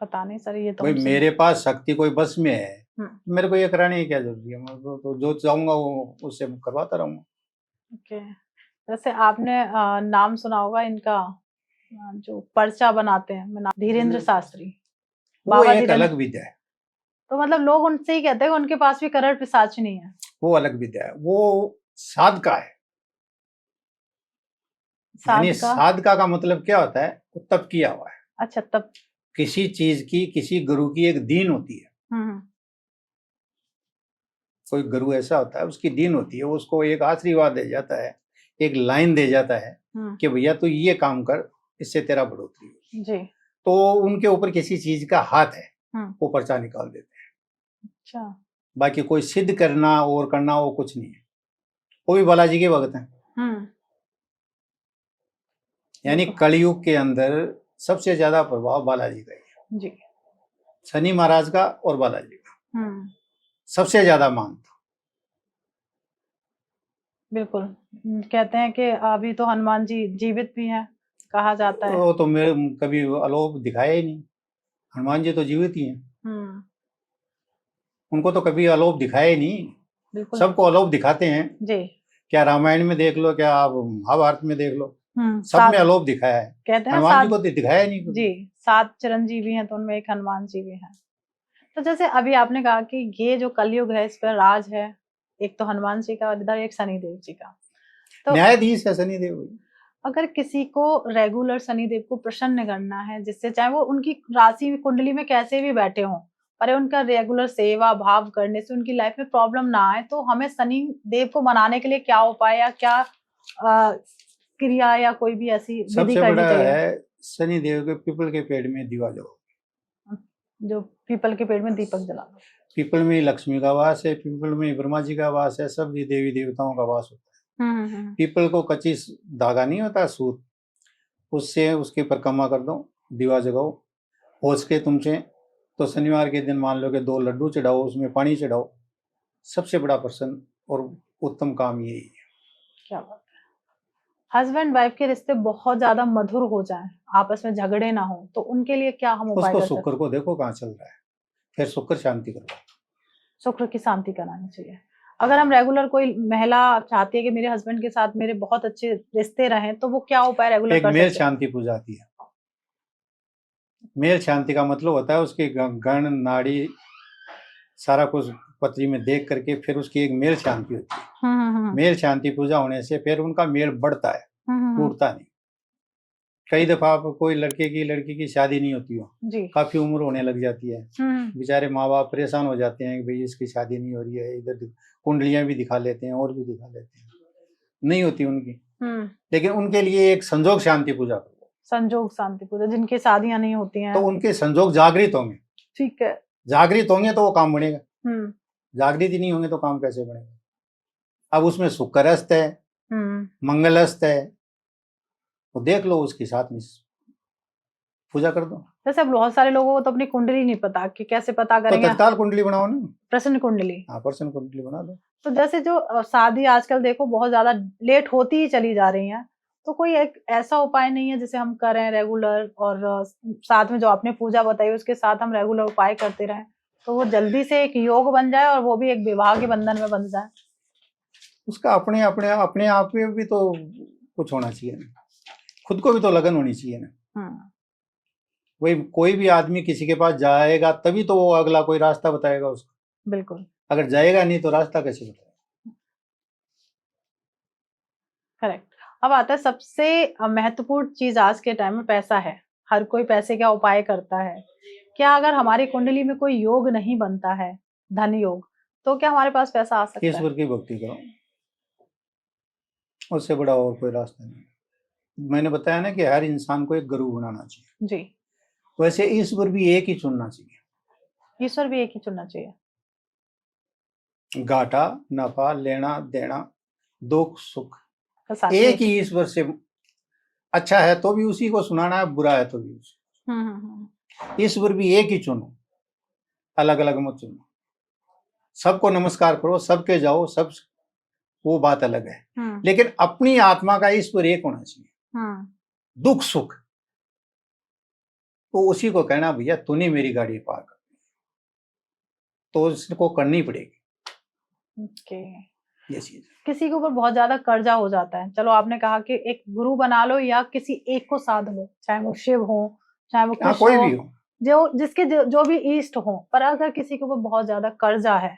पता नहीं सर, ये तो भाई मेरे पास शक्ति कोई बस में है, मेरे को ये कराने की क्या जरूरी है? मैं तो जो चाहूंगा वो उससे करवाता रहूंगा। ओके। जैसे आपने नाम सुना होगा इनका, जो पर्चा बनाते हैं, मैं नाम, धीरेन्द्र शास्त्री, वो बाबा एक धीरेन्द्र। अलग विद्या है। तो मतलब लोग उनसे ही कहते हैं उनके पास भी करड़ पिशाचिनी है। वो अलग विद्या है, वो साधका है। यानी साधका? साधका का मतलब क्या होता है, वो तप किया हुआ है। अच्छा, तब। किसी चीज की, किसी गुरु की एक दीन होती है। कोई गुरु ऐसा होता है, उसकी दीन होती है, वो उसको एक आशीर्वाद दे जाता है, एक लाइन दे जाता है कि भैया तू ये काम कर, इससे तेरा बढ़ोतरी हो जी। तो उनके ऊपर किसी चीज का हाथ है, वो पर्चा निकाल देते हैं। अच्छा। बाकी कोई सिद्ध करना और करना वो कुछ नहीं है। वो भी बालाजी के भक्त हैं। यानी कलयुग के अंदर सबसे ज्यादा प्रभाव बालाजी का ही है जी। शनि महाराज का और बालाजी का सबसे ज्यादा मान था। बिल्कुल। कहते हैं कि अभी तो हनुमान जी जीवित भी हैं, कहा जाता है। वो तो मेरे कभी अलोप दिखाया ही नहीं। हनुमान जी तो जीवित ही हैं। उनको तो कभी अलोप दिखाया ही नहीं। बिल्कुल। सबको अलोप दिखाते हैं जी। क्या रामायण में देख लो, क्या आप महाभारत में देख लो, सब में अलोप दिखाया है। कहते हैं हनुमान जी को तो दिखाया नहीं कभी। जी, 7 चिरंजीवी हैं तो उनमें एक हनुमान जी भी हैं। तो जैसे अभी आपने कहा कि ये जो कलयुग है इस पर राज है, एक तो हनुमान जी का और इधर एक शनिदेव जी का। तो न्यायाधीश है शनिदेव। अगर किसी को रेगुलर शनिदेव को प्रसन्न करना है, जिससे चाहे वो उनकी राशि कुंडली में कैसे भी बैठे हों, पर उनका रेगुलर सेवा भाव करने से उनकी लाइफ में प्रॉब्लम ना आए, तो हमें शनि देव को मनाने के लिए क्या उपाय या क्या क्रिया या कोई भी ऐसी विधि करनी चाहिए? है शनि देव के पीपल के पेड़ में दिवा जलाओ। जो पीपल के पेड़ में दीपक जलाना। पीपल में लक्ष्मी का वास है, पीपल में ब्रह्मा जी का वास है, सब देवी देवताओं का वास होता है। पीपल को कच्ची धागा नहीं होता सूत, उससे उसकी परिक्रमा कर दो, दिवा जगाओ। हो सके तुमसे तो शनिवार के दिन मान लो कि 2 लड्डू चढ़ाओ, उसमें पानी चढ़ाओ। सबसे बड़ा प्रसन्न और उत्तम काम यही है। क्या बात है। हस्बैंड वाइफ के रिश्ते बहुत ज्यादा मधुर हो जाएं, आपस में झगड़े ना हो, तो उनके लिए क्या हम उपाय कर सकते हैं? शुक्र को देखो कहाँ चल रहा है, फिर शुक्र शांति करो। शुक्र की शांति करानी चाहिए। अगर हम रेगुलर कोई महिला चाहती है कि मेरे हस्बैंड के साथ मेरे बहुत अच्छे रिश्ते रहें, तो वो क्या उपाय रेगुलर कर सकते हैं? मेल शांति पूजा आती है। मेल शांति का मतलब होता है उसके गण नाड़ी सारा कुछ पत्री में देख करके फिर उसकी एक मेल शांति होती है। मेल शांति पूजा होने से फिर उनका मेल बढ़ता है, टूटता नहीं। कई दफा आप कोई लड़की की शादी नहीं होती हो, काफी उम्र होने लग जाती है, बेचारे माँ बाप परेशान हो जाते हैं कि भाई इसकी शादी नहीं हो रही है। इधर कुंडलियां भी दिखा लेते हैं और भी दिखा लेते हैं, नहीं होती उनकी। लेकिन उनके लिए एक संजोग शांति पूजा करो। संजोग शांति पूजा, जिनकी शादियां नहीं होती हैं तो उनके संजोग जागृत होंगे। ठीक है, जागृत होंगे तो वो काम बनेगा। जागृत ही नहीं होंगे तो काम कैसे बनेगा? अब उसमें शुक्र अस्त है, मंगल अस्त है, तो देख लो उसके साथ में पूजा कर दो। जैसे बहुत सारे लोगों को तो अपनी कुंडली नहीं पता कि कैसे पता करेंगे, तो तत्काल कुंडली बनाओ ना, प्रश्न कुंडली। हाँ, प्रश्न कुंडली बना दो। तो जैसे जो शादी आजकल देखो बहुत ज्यादा लेट होती ही चली जा रही है, तो कोई एक ऐसा उपाय नहीं है जिसे हम करें रेगुलर, और साथ में जो आपने पूजा बताई उसके साथ हम रेगुलर उपाय करते रहें, तो वो जल्दी से एक योग बन जाए और वो भी एक विवाह के बंधन में बन जाए? उसका अपने अपने अपने आप में भी तो कुछ होना चाहिए ना, खुद को भी तो लगन होनी चाहिए ना। वही कोई भी आदमी किसी के पास जाएगा तभी तो वो अगला कोई रास्ता बताएगा उसको। बिल्कुल, अगर जाएगा नहीं तो रास्ता कैसे बताएगा? करेक्ट। अब आता है सबसे महत्वपूर्ण चीज आज के टाइम में, पैसा है। हर कोई पैसे का उपाय करता है। क्या अगर हमारी कुंडली में कोई योग नहीं बनता है, धन योग, तो क्या हमारे पास पैसा आ सकता है? ईश्वर की भक्ति करो, उससे बड़ा और कोई रास्ता नहीं। मैंने बताया ना कि हर इंसान को एक गुरु बनाना चाहिए जी। वैसे ईश्वर भी एक ही चुनना चाहिए। ईश्वर भी एक ही चुनना चाहिए। घाटा नफा लेना देना दुख सुख एक ही ईश्वर से। अच्छा है तो भी उसी को सुनाना है, बुरा है तो भी उसी। ईश्वर भी एक ही चुनो, अलग अलग मत चुनो। सबको नमस्कार करो, सबके जाओ, सब वो बात अलग है, लेकिन अपनी आत्मा का ईश्वर एक होना चाहिए। दुख सुख तो उसी को कहना भैया तूने मेरी गाड़ी पार कर दी, तो उसको करनी पड़ेगी। ये चीज किसी के ऊपर बहुत ज्यादा कर्जा हो जाता है, चलो आपने कहा कि एक गुरु बना लो या किसी एक को साध लो, चाहे वो शिव हो चाहे वो कृष्ण कोई भी हो, जो भी ईस्ट हो, पर अगर किसी के ऊपर बहुत ज्यादा कर्जा है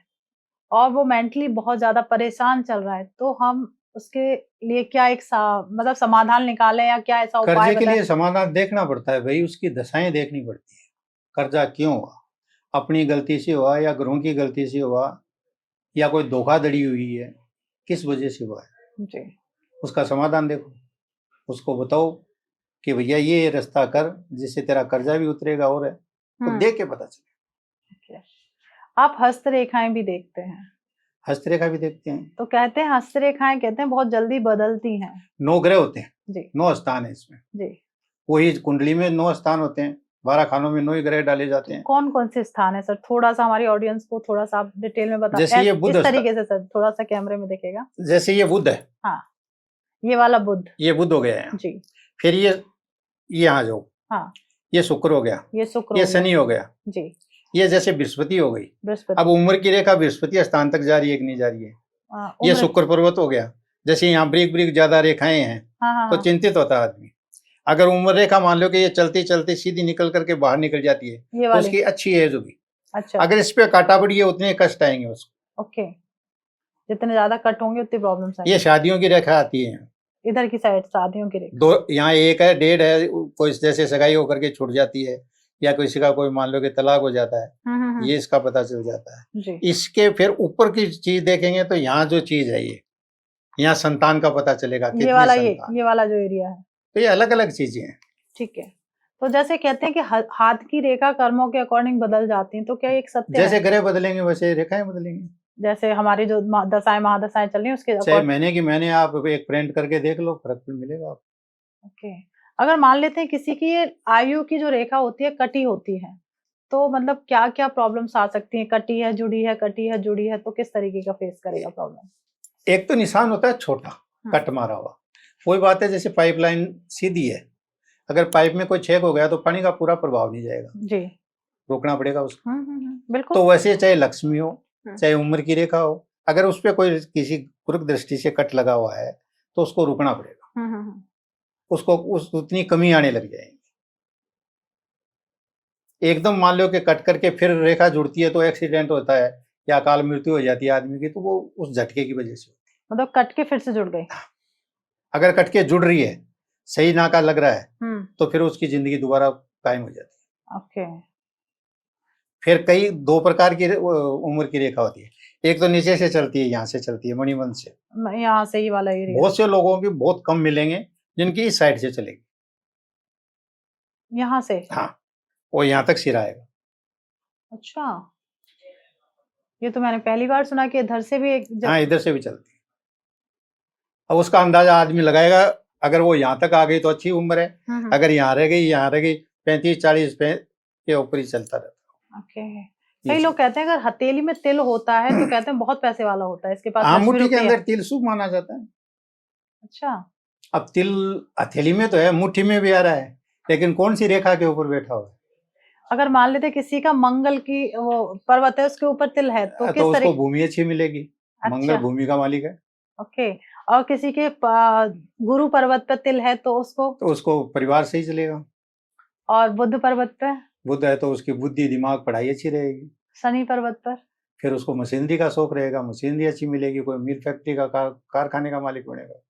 और वो मेंटली बहुत ज्यादा परेशान चल रहा है, तो हम उसके लिए क्या एक मतलब समाधान निकालें या क्या ऐसा उपाय कर्जे के बताएं? लिए समाधान देखना पड़ता है भाई, उसकी दशाएं देखनी पड़ती है। कर्जा क्यों हुआ, अपनी गलती से हुआ या ग्रोह की गलती से हुआ या कोई धोखाधड़ी हुई है, किस वजह से हुआ है, जी। उसका समाधान देखो। उसको बताओ कि भैया ये रास्ता कर जिससे तेरा कर्जा भी उतरेगा, और है तो देख के पता चले। आप हस्तरेखाएं भी देखते हैं? हस्तरेखा भी देखते हैं। तो कहते हैं हस्तरेखाएं कहते हैं बहुत जल्दी बदलती हैं। 9 ग्रह होते हैं जी। 9 स्थान है इसमें जी। वही कुंडली में 9 स्थान होते हैं, 12 खानों में 9 ही ग्रह डाले जाते हैं। कौन कौन से स्थान है सर, थोड़ा सा हमारी ऑडियंस को थोड़ा सा आप डिटेल में बताएं। जैसे ये बुध इस तरीके से सर, थोड़ा सा कैमरे में दिखेगा। जैसे ये बुध है, हाँ, ये वाला बुध, ये बुध हो गया है जी। फिर ये यहाँ जाओ, हाँ, ये शुक्र हो गया, ये शुक्र, ये शनि हो गया जी। ये जैसे बृहस्पति हो गई। बृहस्पति। अब उम्र की रेखा बृहस्पति स्थान तक जा रही है कि नहीं जा रही है, ये शुक्र पर्वत हो गया। जैसे यहाँ ब्रिक ब्रिक ज्यादा रेखाएं हैं, हाँ, तो चिंतित होता है आदमी। अगर उम्र रेखा मान लो कि ये चलते चलते सीधी निकल करके बाहर निकल जाती है, तो उसकी अच्छी एज होगी। अच्छा। अगर इस पे काटा पड़ी है उतने कष्ट आएंगे उसको। ओके, जितने ज्यादा कट होंगे उतनी प्रॉब्लम्स आएंगी। ये शादियों की रेखा आती है, इधर की साइड शादियों की रेखा। 2 यहाँ 1 है, 1.5 है, कोई जैसे सगाई होकर के छूट जाती है या किसी का कोई मान लो कि तलाक हो जाता है, ये इसका पता चल जाता है जी। इसके फिर ऊपर की चीज देखेंगे तो यहाँ जो चीज है ये यहाँ संतान का पता चलेगा, ये वाला जो एरिया है, तो ये अलग अलग चीजें हैं। ठीक है। तो जैसे कहते हैं कि हाथ की रेखा कर्मों के अकॉर्डिंग बदल जाती हैं, तो क्या एक सत्य जैसे है? ग्रह बदलेंगे वैसे रेखाएं बदलेंगी। जैसे हमारी जो दशाएं महादशाएं चल रही हैं उसके चाहे महीने की महीने आप एक प्रिंट करके देख लो, फर्क भी मिलेगा आपको। ओके। अगर मान लेते हैं किसी की ये आयु की जो रेखा होती है कटी होती है, तो मतलब क्या क्या प्रॉब्लम्स आ सकती हैं? कटी है, जुड़ी है, कटी है, जुड़ी है, तो किस तरीके का फेस करेगा प्रॉब्लम? एक तो निशान होता है छोटा, कट मारा हुआ, कोई बात है। जैसे पाइपलाइन सीधी है, अगर पाइप में कोई छेद हो गया तो पानी का पूरा प्रभाव नहीं जाएगा जी, रोकना पड़ेगा उसको। बिल्कुल। तो वैसे चाहे लक्ष्मी हो चाहे उम्र की रेखा हो, अगर उस पर कोई किसी कुरुक दृष्टि से कट लगा हुआ है तो उसको रुकना पड़ेगा। उसको उतनी कमी आने लग जाएगी। एकदम मान लो कि कट करके फिर रेखा जुड़ती है तो एक्सीडेंट होता है या अकाल मृत्यु हो जाती है आदमी की, तो वो उस झटके की वजह से होती है। मतलब कट के फिर से जुड़ गई। अगर कट के जुड़ रही है, सही नाका लग रहा है, तो फिर उसकी जिंदगी दोबारा कायम हो जाती है। ओके। फिर कई 2 प्रकार की उम्र की रेखा होती है। एक तो नीचे से चलती है, यहाँ से चलती है, मणिबंध से, यहाँ से ही वाला एरिया। बहुत से लोगों की बहुत कम मिलेंगे जिनकी इस साइड से चलेगी, यहाँ से। हाँ, वो यहाँ तक सिर आएगा। अच्छा, ये तो मैंने पहली बार सुना कि इधर से भी एक हाँ, इधर से भी चलती है। अब उसका अंदाजा आदमी लगाएगा, अगर वो यहाँ तक आ गई तो अच्छी उम्र है, अगर यहाँ रह गई 35-40 के ऊपर ही चलता रहता है। ओके। कई लोग कहते हैं अगर हथेली में तिल होता है तो कहते हैं बहुत पैसे वाला होता है, इसके पास अंगूठी के अंदर तिल शुभ माना जाता है। अच्छा। अब तिल हथेली में तो है, मुट्ठी में भी आ रहा है, लेकिन कौन सी रेखा के ऊपर बैठा हुआ है? अगर मान लेते किसी का मंगल की वो पर्वत है उसके ऊपर तिल है तो किस उसको भूमि अच्छी मिलेगी। अच्छा। मंगल भूमि का मालिक है। ओके। और किसी के गुरु पर्वत पर तिल है तो उसको परिवार से ही चलेगा। और बुध पर्वत पे? बुध है तो उसकी बुद्धि दिमाग पढ़ाई अच्छी रहेगी। शनि पर्वत पर? फिर उसको मशीनरी का शौक रहेगा, मशीनरी अच्छी मिलेगी, कोई मीट फैक्ट्री का कारखाने का मालिक बनेगा।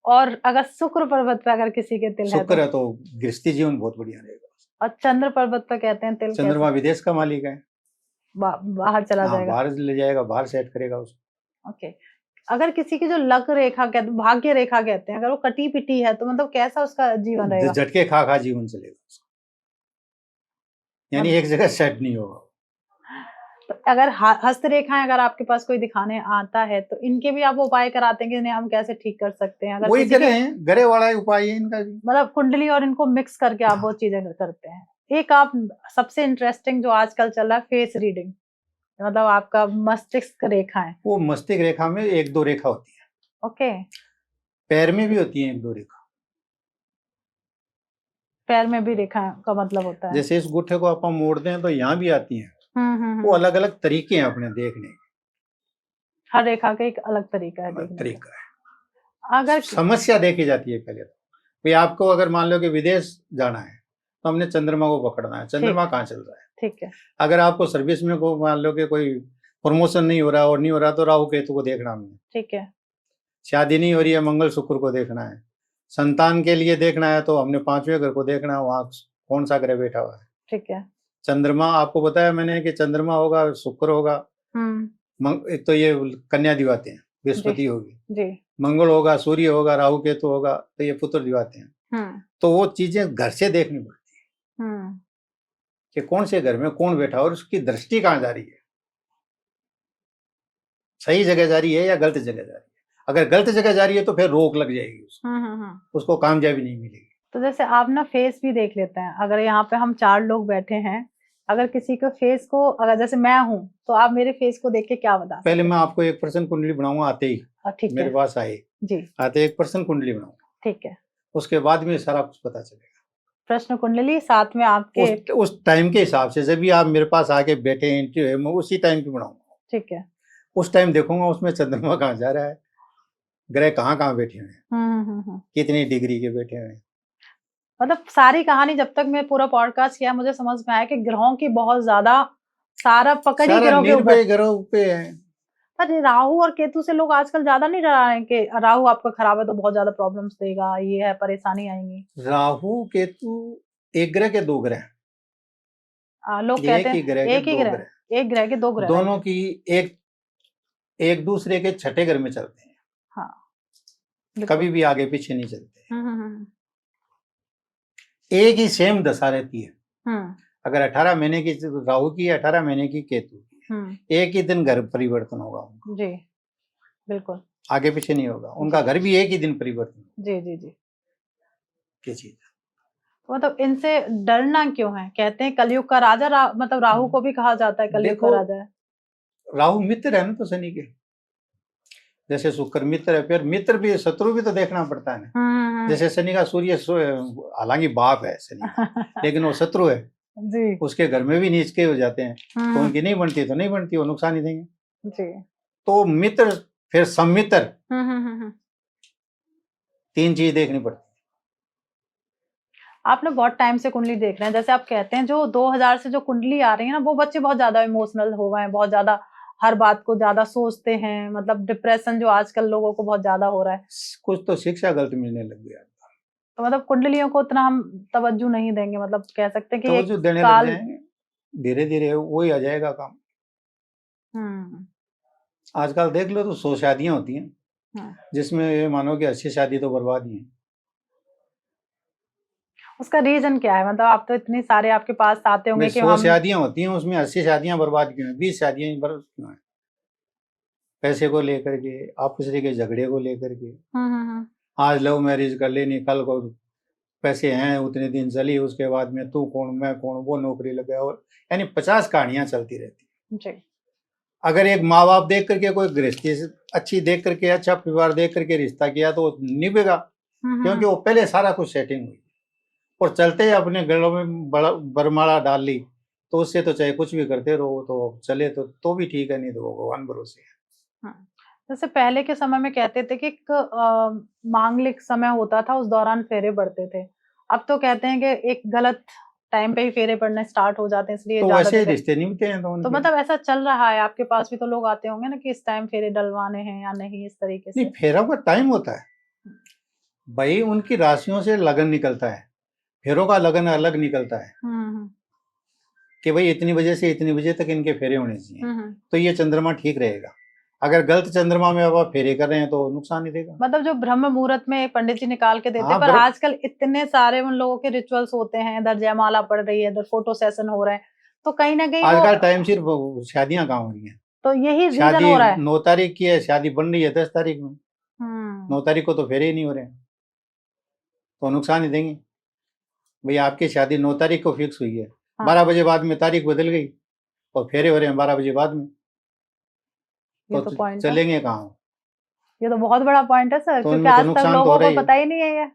और अगर शुक्र पर्वत पे अगर किसी के तिल शुक्र है तो गृहस्थी जीवन बहुत बढ़िया रहेगा। और चंद्र पर्वत पे कहते हैं तिल चंद्रमा विदेश का मालिक है, बाहर चला जाएगा, बाहर ले जाएगा, बाहर सेट करेगा उसको। ओके। अगर किसी की जो लक रेखा कहते हैं, भाग्य रेखा कहते हैं, अगर वो कटी पिटी है तो मतलब कैसा उसका जीवन रहेगा? झटके खा जीवन चलेगा उसका, यानी एक जगह सेट नहीं होगा। तो अगर हस्तरेखाएं अगर आपके पास कोई दिखाने आता है तो इनके भी आप उपाय कराते हैं कि इन्हें हम कैसे ठीक कर सकते हैं? अगर वही गरे वाला उपाय है इनका भी, मतलब कुंडली और इनको मिक्स करके आप वो चीजें करते हैं। एक आप सबसे इंटरेस्टिंग जो आजकल चल रहा है फेस रीडिंग, मतलब आपका मस्तिष्क रेखा है, वो मस्तिष्क रेखा में 1-2 रेखा होती है। ओके। पैर में भी होती है 1-2 रेखा। पैर में भी रेखा का मतलब होता है? जैसे इस गुट्ठे को आप मोड़ते हैं तो यहाँ भी आती हैं। वो अलग अलग तरीके हैं अपने देखने के, हर रेखा का एक अलग तरीका है देखने तरीका है। अगर समस्या देखी जाती है पहले तो भाई, आपको अगर मान लो कि विदेश जाना है तो हमने चंद्रमा को पकड़ना है, चंद्रमा कहाँ चल रहा है। ठीक है। अगर आपको सर्विस में को मान लो कि कोई प्रमोशन नहीं हो रहा और नहीं हो रहा तो राहु केतु को देखना हमने। ठीक है। शादी नहीं हो रही है, मंगल शुक्र को देखना है। संतान के लिए देखना है तो हमने 5वें घर को देखना है, वहाँ कौन सा ग्रह बैठा हुआ है। ठीक है। चंद्रमा आपको बताया मैंने कि चंद्रमा होगा, शुक्र होगा, एक तो ये कन्या दिवाते हैं, बृहस्पति होगी जी। मंगल होगा, सूर्य होगा, राहु केतु होगा, तो ये पुत्र दिवाते हैं। तो वो चीजें घर से देखनी पड़ती है कि कौन से घर में कौन बैठा और उसकी दृष्टि कहाँ जा रही है, सही जगह जा रही है या गलत जगह जा रही है। अगर गलत जगह जा रही है तो फिर रोक लग जाएगी उसको कामयाबी नहीं मिलेगी। तो जैसे आप ना फेस भी देख लेते हैं, अगर यहाँ पे हम 4 लोग बैठे हैं, अगर किसी को फेस को, अगर जैसे मैं हूँ तो आप मेरे फेस को देख के क्या बता? पहले मैं आपको 1% कुंडली बनाऊंगा आते ही, मेरे पास आए जी, आते 1% कुंडली बनाऊंगा। ठीक है। उसके बाद में सारा कुछ पता चलेगा। प्रश्न कुंडली साथ में आपके उस टाइम के हिसाब से, जब भी आप मेरे पास आके बैठे इंटरव्यू है, मैं उसी टाइम की बनाऊंगा। ठीक है। उस टाइम देखूंगा उसमें चंद्रमा कहाँ जा रहा है, ग्रह कहाँ कहाँ बैठे हुए हैं, कितनी डिग्री के बैठे हुए हैं। मतलब सारी कहानी जब तक मैं पूरा पॉडकास्ट किया मुझे समझ में आया कि ग्रहों की बहुत ज्यादा सारा पकड़ ही ग्रहों पे है। पर राहु और केतु से लोग आजकल ज्यादा नहीं डरा रहे हैं कि राहु आपका खराब है तो बहुत ज्यादा प्रॉब्लम्स देगा, ये है, परेशानी आएंगी? राहु केतु एक ग्रह के 2 ग्रह, लोग कहते हैं एक ही ग्रह, एक ग्रह के 2 ग्रह, दोनों की एक दूसरे के छठे घर में चलते हैं। हाँ, कभी भी आगे पीछे नहीं चलते। एक ही सेम दशा रहती है। अगर 18 महीने की राहु की, 18 महीने की केतु की, एक ही दिन घर परिवर्तन होगा उनका। जी बिल्कुल, आगे पीछे नहीं होगा उनका, घर भी एक ही दिन परिवर्तन। जी जी जी, ये चीज तो मतलब इनसे डरना क्यों है? कहते हैं कलयुग का राजा मतलब राहु को भी कहा जाता है कलयुग का राजा है। राहु मित्र है ना, तो शनि के जैसे शुक्र मित्र है, फिर मित्र भी शत्रु भी तो देखना पड़ता है ना। जैसे शनि का सूर्य हालांकि बाप है शनि लेकिन वो शत्रु है जी, उसके घर में भी नीच के हो जाते हैं तो उनकी नहीं बनती तो नहीं बनती, वो नुकसान ही देंगे जी। तो मित्र फिर सम्मित्र, 3 चीज देखनी पड़ती। आपने बहुत टाइम से कुंडली देख रहे हैं, जैसे आप कहते हैं जो 2000 से जो कुंडली आ रही है ना, वो बच्चे बहुत ज्यादा इमोशनल हो गए हैं, बहुत ज्यादा हर बात को ज्यादा सोचते हैं, मतलब डिप्रेशन जो आजकल लोगों को बहुत ज्यादा हो रहा है। कुछ तो शिक्षा गलत मिलने लग गया, तो मतलब कुंडलियों को उतना हम तवज्जो नहीं देंगे, मतलब कह सकते हैं कि तवज्जो देने लग जाएंगे, धीरे धीरे वही आ जाएगा काम। आजकल देख लो तो 100 शादियां होती हैं जिसमें ये मानो कि 80 शादी तो बर्बाद ही है। उसका रीजन क्या है? मतलब आप तो इतनी सारे आपके पास आते होंगे कि 100 शादियां होती हैं उसमें 80 शादियां बर्बाद क्यों है, 20 शादियां बर्बाद क्यों है? पैसे को लेकर के, आपस के झगड़े को लेकर के। आज लव मैरिज कर लेनी, कल को पैसे हैं उतने दिन चली, उसके बाद में तू कौन मैं कौन, वो नौकरी लग गया, और यानी 50 कहानियां चलती रहती जी। अगर एक माँ बाप देख करके कोई गृहस्थी अच्छी देख करके, अच्छा परिवार देख करके रिश्ता किया तो निभेगा, क्योंकि वो पहले सारा कुछ सेटिंग हुई और चलते ही अपने गलों में बरमाला डाल ली, तो उससे तो चाहे कुछ भी करते रहो तो चले तो भी ठीक है, नहीं तो भगवान भरोसे है। जैसे पहले के समय में कहते थे कि मांगलिक समय होता था उस दौरान फेरे पड़ते थे, अब तो कहते हैं कि एक गलत टाइम पे ही फेरे पड़ने स्टार्ट हो जाते हैं, इसलिए तो वैसे रिश्ते नहीं मिलते हैं तो मतलब ऐसा चल रहा है। आपके पास भी तो लोग आते होंगे ना कि इस टाइम फेरे डलवाने हैं या नहीं, इस तरीके से? नहीं, फेरों का टाइम होता है भाई, उनकी राशियों से लगन निकलता है, फेरों का लगन अलग निकलता है कि भाई इतनी बजे से इतनी बजे तक इनके फेरे होने चाहिए, तो ये चंद्रमा ठीक रहेगा। अगर गलत चंद्रमा में अब आप फेरे कर रहे हैं तो नुकसान ही देगा। मतलब जो ब्रह्म मुहूर्त में पंडित जी निकाल के देते हैं, पर आजकल इतने सारे उन लोगों के रिचुअल्स होते हैं, इधर जयमाला पड़ रही है, इधर फोटो सेशन हो रहा है, तो कहीं ना कहीं आजकल टाइम सिर्फ शादियां कहाँ हो रही है, तो यही रीजन हो रहा है। 9 तारीख की है शादी, बन रही है 10 तारीख में, 9 तारीख को तो फेरे ही नहीं हो रहे हैं, तो नुकसान ही देंगे। भाई आपकी शादी 9 तारीख को फिक्स हुई है, 12 बजे बाद में तारीख बदल गई और फेरे हो रहे हैं 12 बजे बाद में, तो पॉइंट चलेंगे कहाँ? ये तो बहुत बड़ा पॉइंट है सर, क्योंकि आज तक लोगों को पता ही नहीं है ये।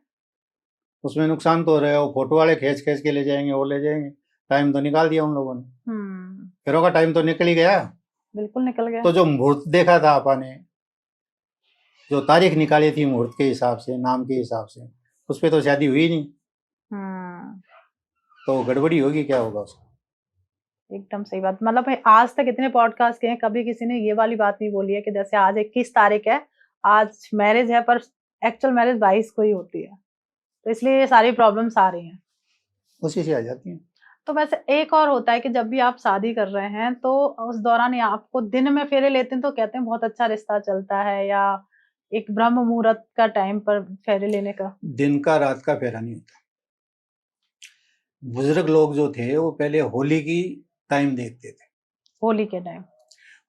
उसमें नुकसान तो हो रहा है, वो फोटो वाले खींच खींच के ले जाएंगे, वो ले जाएंगे, टाइम तो निकाल दिया उन लोगों ने, फेरों का टाइम तो निकल ही गया, बिल्कुल निकल गया। तो जो मुहूर्त देखा था आपने, जो तारीख निकाली थी मुहूर्त के हिसाब से, नाम के हिसाब से, उस पर तो शादी हुई नहीं। तो गड़बड़ी होगी, क्या होगा उसको। एकदम सही बात। मतलब भाई आज तक इतने पॉडकास्ट किए हैं, कभी किसी ने ये वाली बात नहीं बोली है कि जैसे आज 21 तारीख है, आज मैरिज है, पर एक्चुअल मैरिज 22 को ही होती है। तो इसलिए ये सारी प्रॉब्लम्स आ रही हैं, उसी से आ जाती है। तो वैसे एक और होता है कि जब भी आप शादी कर रहे हैं तो उस दौरान या आपको दिन में फेरे लेते हैं तो कहते हैं बहुत अच्छा रिश्ता चलता है, या एक ब्रह्म मुहूर्त का टाइम पर फेरे लेने का। दिन का रात का फेरा नहीं होता। बुजुर्ग लोग जो थे वो पहले होली की टाइम देखते थे, होली के टाइम।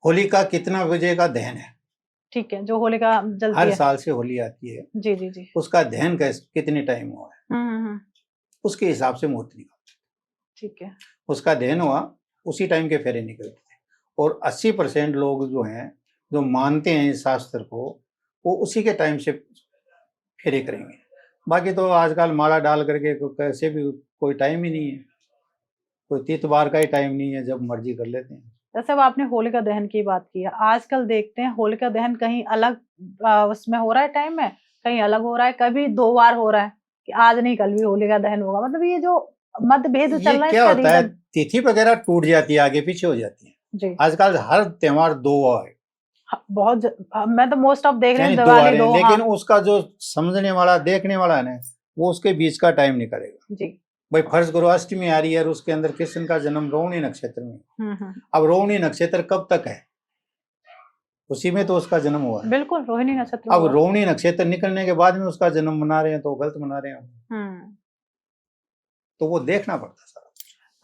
होली का कितना बजे का दहन है। ठीक है, जो होलिका जलती हर है। साल से होली आती है, जी जी जी। उसका दहन कितने टाइम हुआ है, हम्म। उसके हिसाब से मुहूर्त निकलता ठीक है। है। उसका दहन हुआ, उसी टाइम के फेरे निकलते थे। और 80% लोग जो हैं, जो मानते हैं इस शास्त्र को, वो उसी के टाइम से फेरे करेंगे। बाकी तो आजकल माला डाल करके कैसे भी कोई टाइम ही नहीं है, कोई तीत बार का ही टाइम नहीं है, जब मर्जी कर लेते हैं। जैसे अब आपने होलिका दहन की बात की है, आजकल देखते हैं होलिका दहन कहीं अलग उसमें हो रहा है टाइम में, कहीं अलग हो रहा है, कभी 2 बार हो रहा है कि आज नहीं कल भी होलिका दहन होगा। मतलब ये जो मतभेद ये चल रहा है, क्या इसका होता है, रीजन। तिथि वगैरह टूट जाती है, आगे पीछे हो जाती है। जी। आजकल हर त्योहार 2 है, मैं तो मोस्ट ऑफ देख रही हूँ यानी 2 आ दिवाली रहे हैं, 2। हाँ लेकिन उसका जो समझने वाला देखने वाला है ना, वो उसके बीच का टाइम निकालेगा। जी। भाई फर्ज करो अष्टमी आ रही है और उसके अंदर कृष्ण का जन्म रोहिणी नक्षत्र में। अब रोहिणी नक्षत्र कब तक है, उसी में तो उसका जन्म हुआ है। बिल्कुल रोहिणी नक्षत्र अब हुआ। रोहिणी नक्षत्र निकलने के बाद में उसका जन्म मना रहे हैं, तो गलत मना रहे हैं। तो वो देखना पड़ता सारा।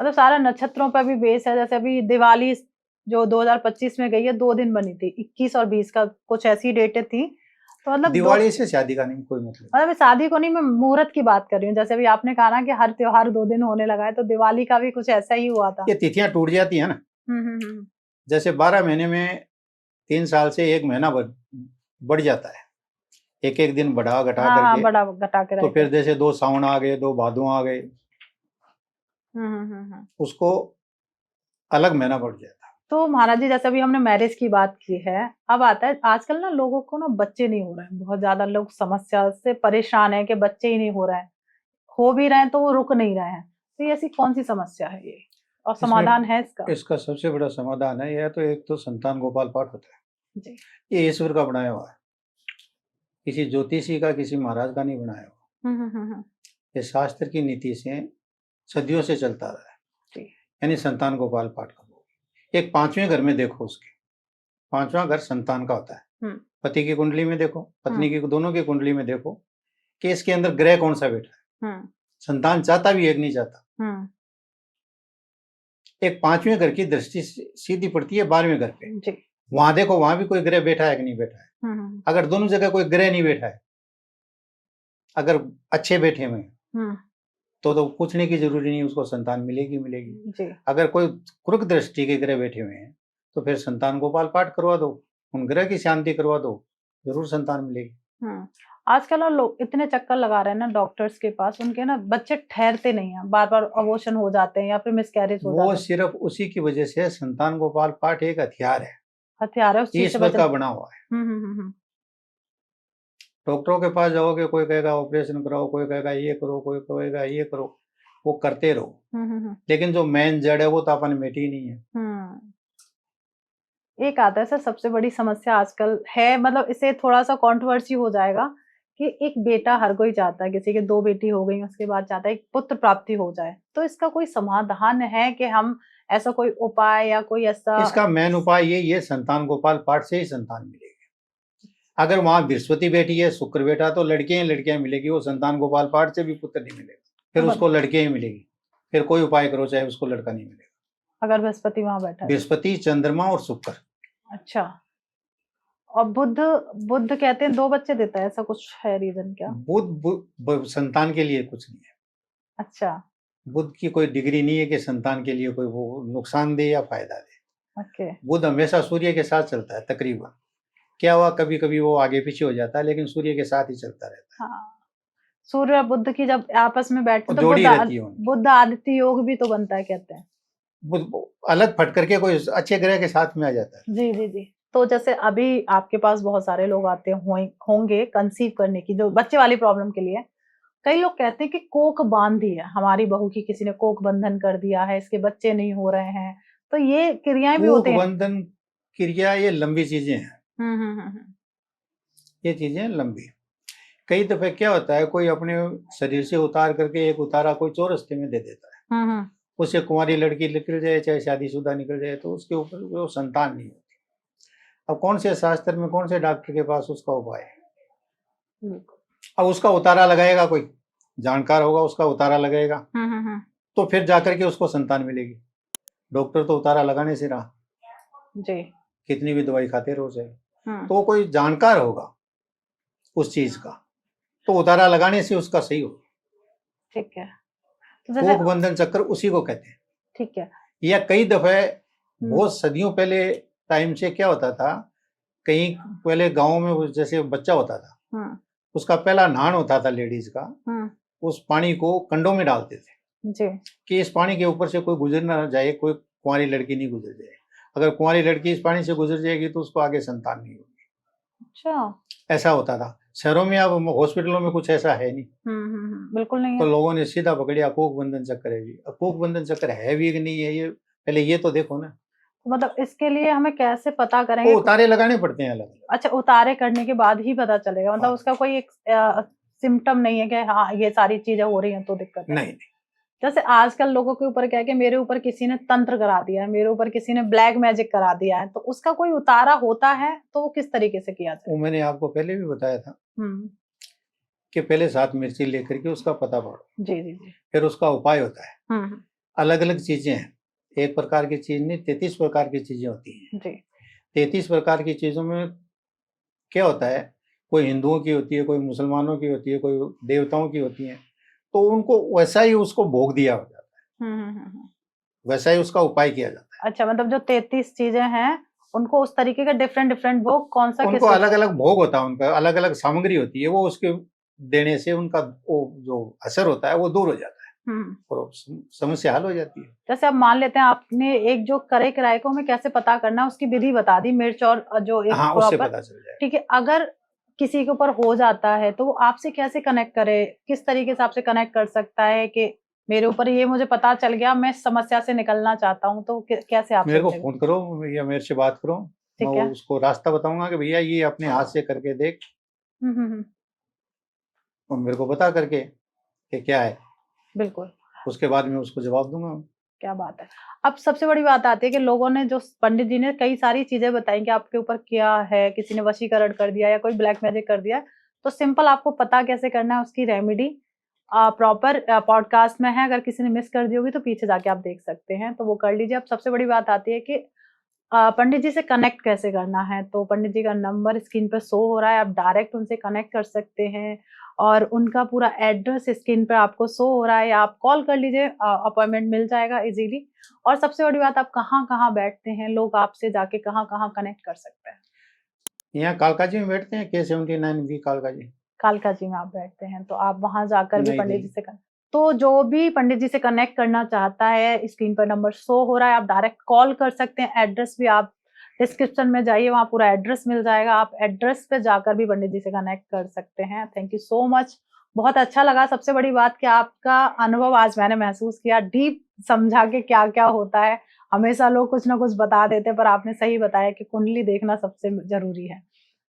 मतलब सारा नक्षत्रों पर भी बेस है। जैसे अभी दिवाली जो 2025 में गई है, 2 दिन बनी थी, 21 और 20 का, कुछ ऐसी डेटें थी। तो मतलब दिवाली से शादी का नहीं कोई मतलब। मतलब शादी को नहीं, मैं मुहूर्त की बात कर रही हूँ। जैसे अभी आपने कहा ना कि हर त्योहार 2 दिन होने लगा है, तो दिवाली का भी कुछ ऐसा ही हुआ था। ये तिथियां टूट जाती है ना। जैसे 12 महीने में 3 साल से 1 महीना बढ़ जाता है, एक एक दिन बढ़ा घटा हाँ करके। बड़ा घटा के तो फिर जैसे 2 सावन आ गए, 2 भादों आ गए, उसको अलग महीना बढ़ जाता है। तो महाराज जी, जैसे अभी हमने मैरिज की बात की है, अब आता है आजकल ना लोगों को ना बच्चे नहीं हो रहे हैं। बहुत ज्यादा लोग समस्या से परेशान है कि बच्चे ही नहीं हो रहे हैं, हो भी रहे हैं तो वो रुक नहीं रहे हैं। तो ये ऐसी कौन सी समस्या है ये, और समाधान है इसका? इसका सबसे बड़ा समाधान है, यह तो एक तो संतान गोपाल पाठ होता है जी। ये ईश्वर का बनाया हुआ है, किसी ज्योतिषी का, किसी महाराज का नहीं बनाया हुआ। ये शास्त्र की नीति से सदियों से चलता रहा है। यानी संतान गोपाल पाठ करो। एक 5वें घर में देखो, उसके 5वां घर संतान का होता है। पति की कुंडली में देखो, पत्नी की, दोनों की कुंडली में देखो कि इसके अंदर ग्रह कौन सा बैठा है। संतान चाहता भी, एक नहीं चाहता। एक 5वें घर की दृष्टि सीधी पड़ती है 12वें घर पे। वहां देखो, वहां भी कोई ग्रह बैठा है कि नहीं बैठा है। अगर दोनों जगह कोई ग्रह नहीं बैठा है, अगर अच्छे बैठे हुए हैं, तो पूछने की जरूरी नहीं, उसको संतान मिलेगी मिलेगी। अगर कोई कुरुक दृष्टि के ग्रह बैठे हुए हैं, तो फिर संतान गोपाल पाठ करवा दो, उन ग्रह की शांति करवा दो, जरूर संतान मिलेगी। आजकल ना लोग इतने चक्कर लगा रहे हैं ना डॉक्टर्स के पास, उनके ना बच्चे ठहरते नहीं है, बार बार अबॉर्शन हो जाते हैं या फिर मिसकैरेज हो जाते हैं। वो सिर्फ उसी की वजह से संतान गोपाल पाठ एक हथियार है, हथियार है, उस चीज से ईश्वर का बना हुआ है। डॉक्टरों के पास जाओगे, कोई कहेगा ऑपरेशन कराओ, कोई कहेगा ये करो, कोई कहेगा ये करो, वो करते रहो, लेकिन जो मेन जड़ है वो तो अपन मिटी ही नहीं है। एक आता है सर, सबसे बड़ी समस्या आजकल है, मतलब इसे थोड़ा सा कंट्रोवर्सी हो जाएगा कि एक बेटा हर कोई चाहता है, किसी के 2 बेटी हो गई उसके बाद चाहता है एक पुत्र प्राप्ति हो जाए। तो इसका कोई समाधान है कि हम ऐसा कोई उपाय या कोई ऐसा? इसका मेन उपाय यही है, संतान गोपाल पाठ से ही संतान मिलेगी। अगर वहां बृहस्पति बेटी है, शुक्र बेटा, तो लड़कियां ही लड़कियां मिलेगी, वो संतान गोपाल पाठ से भी पुत्र नहीं मिलेगा, फिर उसको लड़कियां ही मिलेगी। फिर कोई उपाय करो, चाहे उसको लड़का नहीं मिलेगा, अगर बृहस्पति वहां बैठा है। बृहस्पति, चंद्रमा और शुक्र। अच्छा। और बुध? बुध कहते हैं 2 बच्चे देता है, ऐसा कुछ है रीजन क्या? बुध संतान के लिए कुछ नहीं है। अच्छा। बुध की कोई डिग्री नहीं है कि संतान के लिए कोई वो नुकसान दे या फायदा दे। ओके। बुध हमेशा सूर्य के साथ चलता है तकरीबन। क्या हुआ, कभी कभी वो आगे पीछे हो जाता है, लेकिन सूर्य के साथ ही चलता रहता है। हाँ, सूर्य और बुध की जब आपस में बैठते तो जोड़ी रहती है बुध आदित्य योग भी तो बनता है, कहते हैं। बुध अलग फट करके कोई अच्छे ग्रह के साथ में आ जाता है। जी जी जी। तो जैसे अभी आपके पास बहुत सारे लोग आते होंगे कंसीव करने की, जो बच्चे वाली प्रॉब्लम के लिए, कई लोग कहते हैं कि कोक बांध दिया, हमारी बहू की किसी ने कोक बंधन कर दिया है, इसके बच्चे नहीं हो रहे हैं, तो ये क्रियाएं भी होती कोक हैं? बंधन क्रिया ये लंबी चीजें हैं, हम्म। ये चीजें लंबी। कई दफे क्या होता है, कोई अपने शरीर से उतार करके एक उतारा कोई चौरस्ते में दे देता है, हम्म। उससे कुंवारी लड़की निकल जाए चाहे शादीशुदा निकल जाए तो उसके ऊपर वो संतान नहीं होती। अब कौन से शास्त्र में कौन से डॉक्टर के पास उसका उपाय है? अब उसका उतारा लगाएगा कोई जानकार होगा, उसका उतारा लगाएगा तो फिर जाकर के उसको संतान मिलेगी। डॉक्टर तो उतारा लगाने से रहा जी। कितनी भी दवाई खाते रहो चाहे, तो कोई जानकार होगा उस चीज का, तो उतारा लगाने से उसका सही होगा। ठीक है। कोक बंधन चक्र उसी को कहते हैं। ठीक है। या कई दफे बहुत सदियों पहले टाइम से क्या होता था, कहीं पहले गांव में जैसे बच्चा होता था, उसका पहला नहान होता था लेडीज का, उस पानी को कंडों में डालते थे जी। कि इस पानी के ऊपर से कोई गुजर ना जाए, कोई कुंवारी लड़की नहीं गुजर जाए। अगर कुंवारी लड़की इस पानी से गुजर जाएगी तो उसको आगे संतान नहीं होगी। अच्छा, ऐसा होता था शहरों में। अब हॉस्पिटलों में कुछ ऐसा है नहीं। बिल्कुल नहीं है। तो लोगों ने सीधा पकड़िया कोक बंधन चक्कर है भी। अब कोक बंधन चक्कर है भी कि नहीं है, ये पहले ये तो देखो ना। मतलब इसके लिए हमें कैसे पता करेंगे? तो उतारे लगाने पड़ते हैं अलग। अच्छा, उतारे करने के बाद ही पता चलेगा? मतलब उसका कोई एक सिम्टम नहीं है कि हाँ ये सारी चीजें हो रही हैं तो दिक्कत है? नहीं। जैसे आजकल लोगों के ऊपर क्या है कि मेरे ऊपर किसी ने तंत्र करा दिया है, मेरे ऊपर किसी ने ब्लैक मैजिक करा दिया है, तो उसका कोई उतारा होता है तो वो किस तरीके से किया जाए? वो मैंने आपको पहले भी बताया था कि पहले 7 मिर्ची लेकर के उसका पता पढ़ो। जी जी जी। फिर उसका उपाय होता है। अलग अलग चीजें हैं, एक प्रकार की चीज नहीं, 33 प्रकार की चीजें होती हैं जी। 33 प्रकार की चीजों में क्या होता है, कोई हिंदुओं की होती है, कोई मुसलमानों की होती है, कोई देवताओं की होती है, तो उनको वैसा ही उसको भोग दिया हो जाता है। वैसा ही उसका उपाय किया जाता है। अच्छा, मतलब जो 33 चीजें हैं उनको उस तरीके का डिफरेंट डिफरेंट भोग, कौन सा उनको अलग अलग भोग होता है, उनका अलग अलग सामग्री होती है, वो उसके देने से उनका वो जो असर होता है वो दूर हो जाता है और समस्या हल हो जाती है। जैसे अब मान लेते हैं आपने एक जो करे किराए को हमें कैसे पता करना है उसकी विधि बता दी, मिर्च और जो एक हाँ, उससे पता चल जाए। ठीक है। अगर किसी के ऊपर हो जाता है तो वो आपसे कैसे कनेक्ट करे, किस तरीके से आपसे कनेक्ट कर सकता है कि मेरे ऊपर ये मुझे पता चल गया, मैं समस्या से निकलना चाहता हूँ, तो कैसे आप? मेरे को फोन करो या मेरे से बात करो, मैं उसको रास्ता बताऊंगा कि भैया ये अपने हाथ से करके देख, और मेरे को बता करके कि क्या है। बिल्कुल। उसके बाद में उसको जवाब दूंगा। क्या बात है। अब सबसे बड़ी बात आती है कि लोगों ने जो पंडित जी ने कई सारी चीजें बताई कि आपके ऊपर क्या है, किसी ने वशीकरण कर दिया या कोई ब्लैक मैजिक कर दिया, तो सिंपल आपको पता कैसे करना है उसकी रेमेडी प्रॉपर पॉडकास्ट में है। अगर किसी ने मिस कर दी होगी तो पीछे जाके आप देख सकते हैं, तो वो कर लीजिए। अब सबसे बड़ी बात आती है कि पंडित जी से कनेक्ट कैसे करना है, तो पंडित जी का नंबर स्क्रीन पर शो हो रहा है, आप डायरेक्ट उनसे कनेक्ट कर सकते हैं और उनका पूरा एड्रेस स्क्रीन पर आपको शो हो रहा है, या आप कॉल कर लीजिए, अपॉइंटमेंट मिल जाएगा इजीली। और सबसे बड़ी बात, आप कहाँ कहाँ बैठते हैं, लोग आपसे जाके कहाँ कहाँ कनेक्ट कर सकते हैं? यहाँ कालका जी में बैठते हैं, K79B कालका जी में आप बैठते हैं, तो आप वहां जाकर भी पंडित जी से तो जो भी पंडित जी से कनेक्ट करना चाहता है, स्क्रीन पर नंबर शो हो रहा है, आप डायरेक्ट कॉल कर सकते हैं। एड्रेस भी आप डिस्क्रिप्शन में जाइए, वहाँ पूरा एड्रेस मिल जाएगा, आप एड्रेस पे जाकर भी पंडित जी से कनेक्ट कर सकते हैं। थैंक यू सो मच, बहुत अच्छा लगा। सबसे बड़ी बात कि आपका अनुभव आज मैंने महसूस किया, डीप समझा के क्या क्या होता है। हमेशा लोग कुछ ना कुछ बता देते, पर आपने सही बताया कि कुंडली देखना सबसे जरूरी है।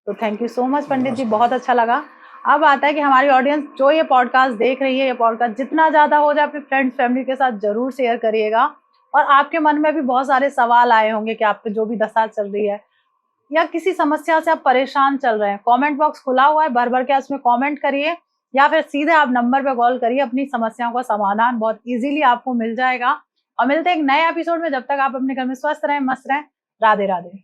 तो थैंक यू सो मच पंडित जी, बहुत अच्छा लगा। अब आता है कि हमारी ऑडियंस जो ये पॉडकास्ट देख रही है, ये पॉडकास्ट जितना ज्यादा हो जाए अपने फ्रेंड्स फैमिली के साथ जरूर शेयर करिएगा। और आपके मन में भी बहुत सारे सवाल आए होंगे कि आप पे जो भी दशा चल रही है या किसी समस्या से आप परेशान चल रहे हैं, कमेंट बॉक्स खुला हुआ है, भर भर के उसमें कमेंट करिए, या फिर सीधे आप नंबर पे कॉल करिए। अपनी समस्याओं का समाधान बहुत इजीली आपको मिल जाएगा। और मिलते हैं एक नए एपिसोड में, जब तक आप अपने घर में स्वस्थ रहें, मस्त रहें। राधे राधे।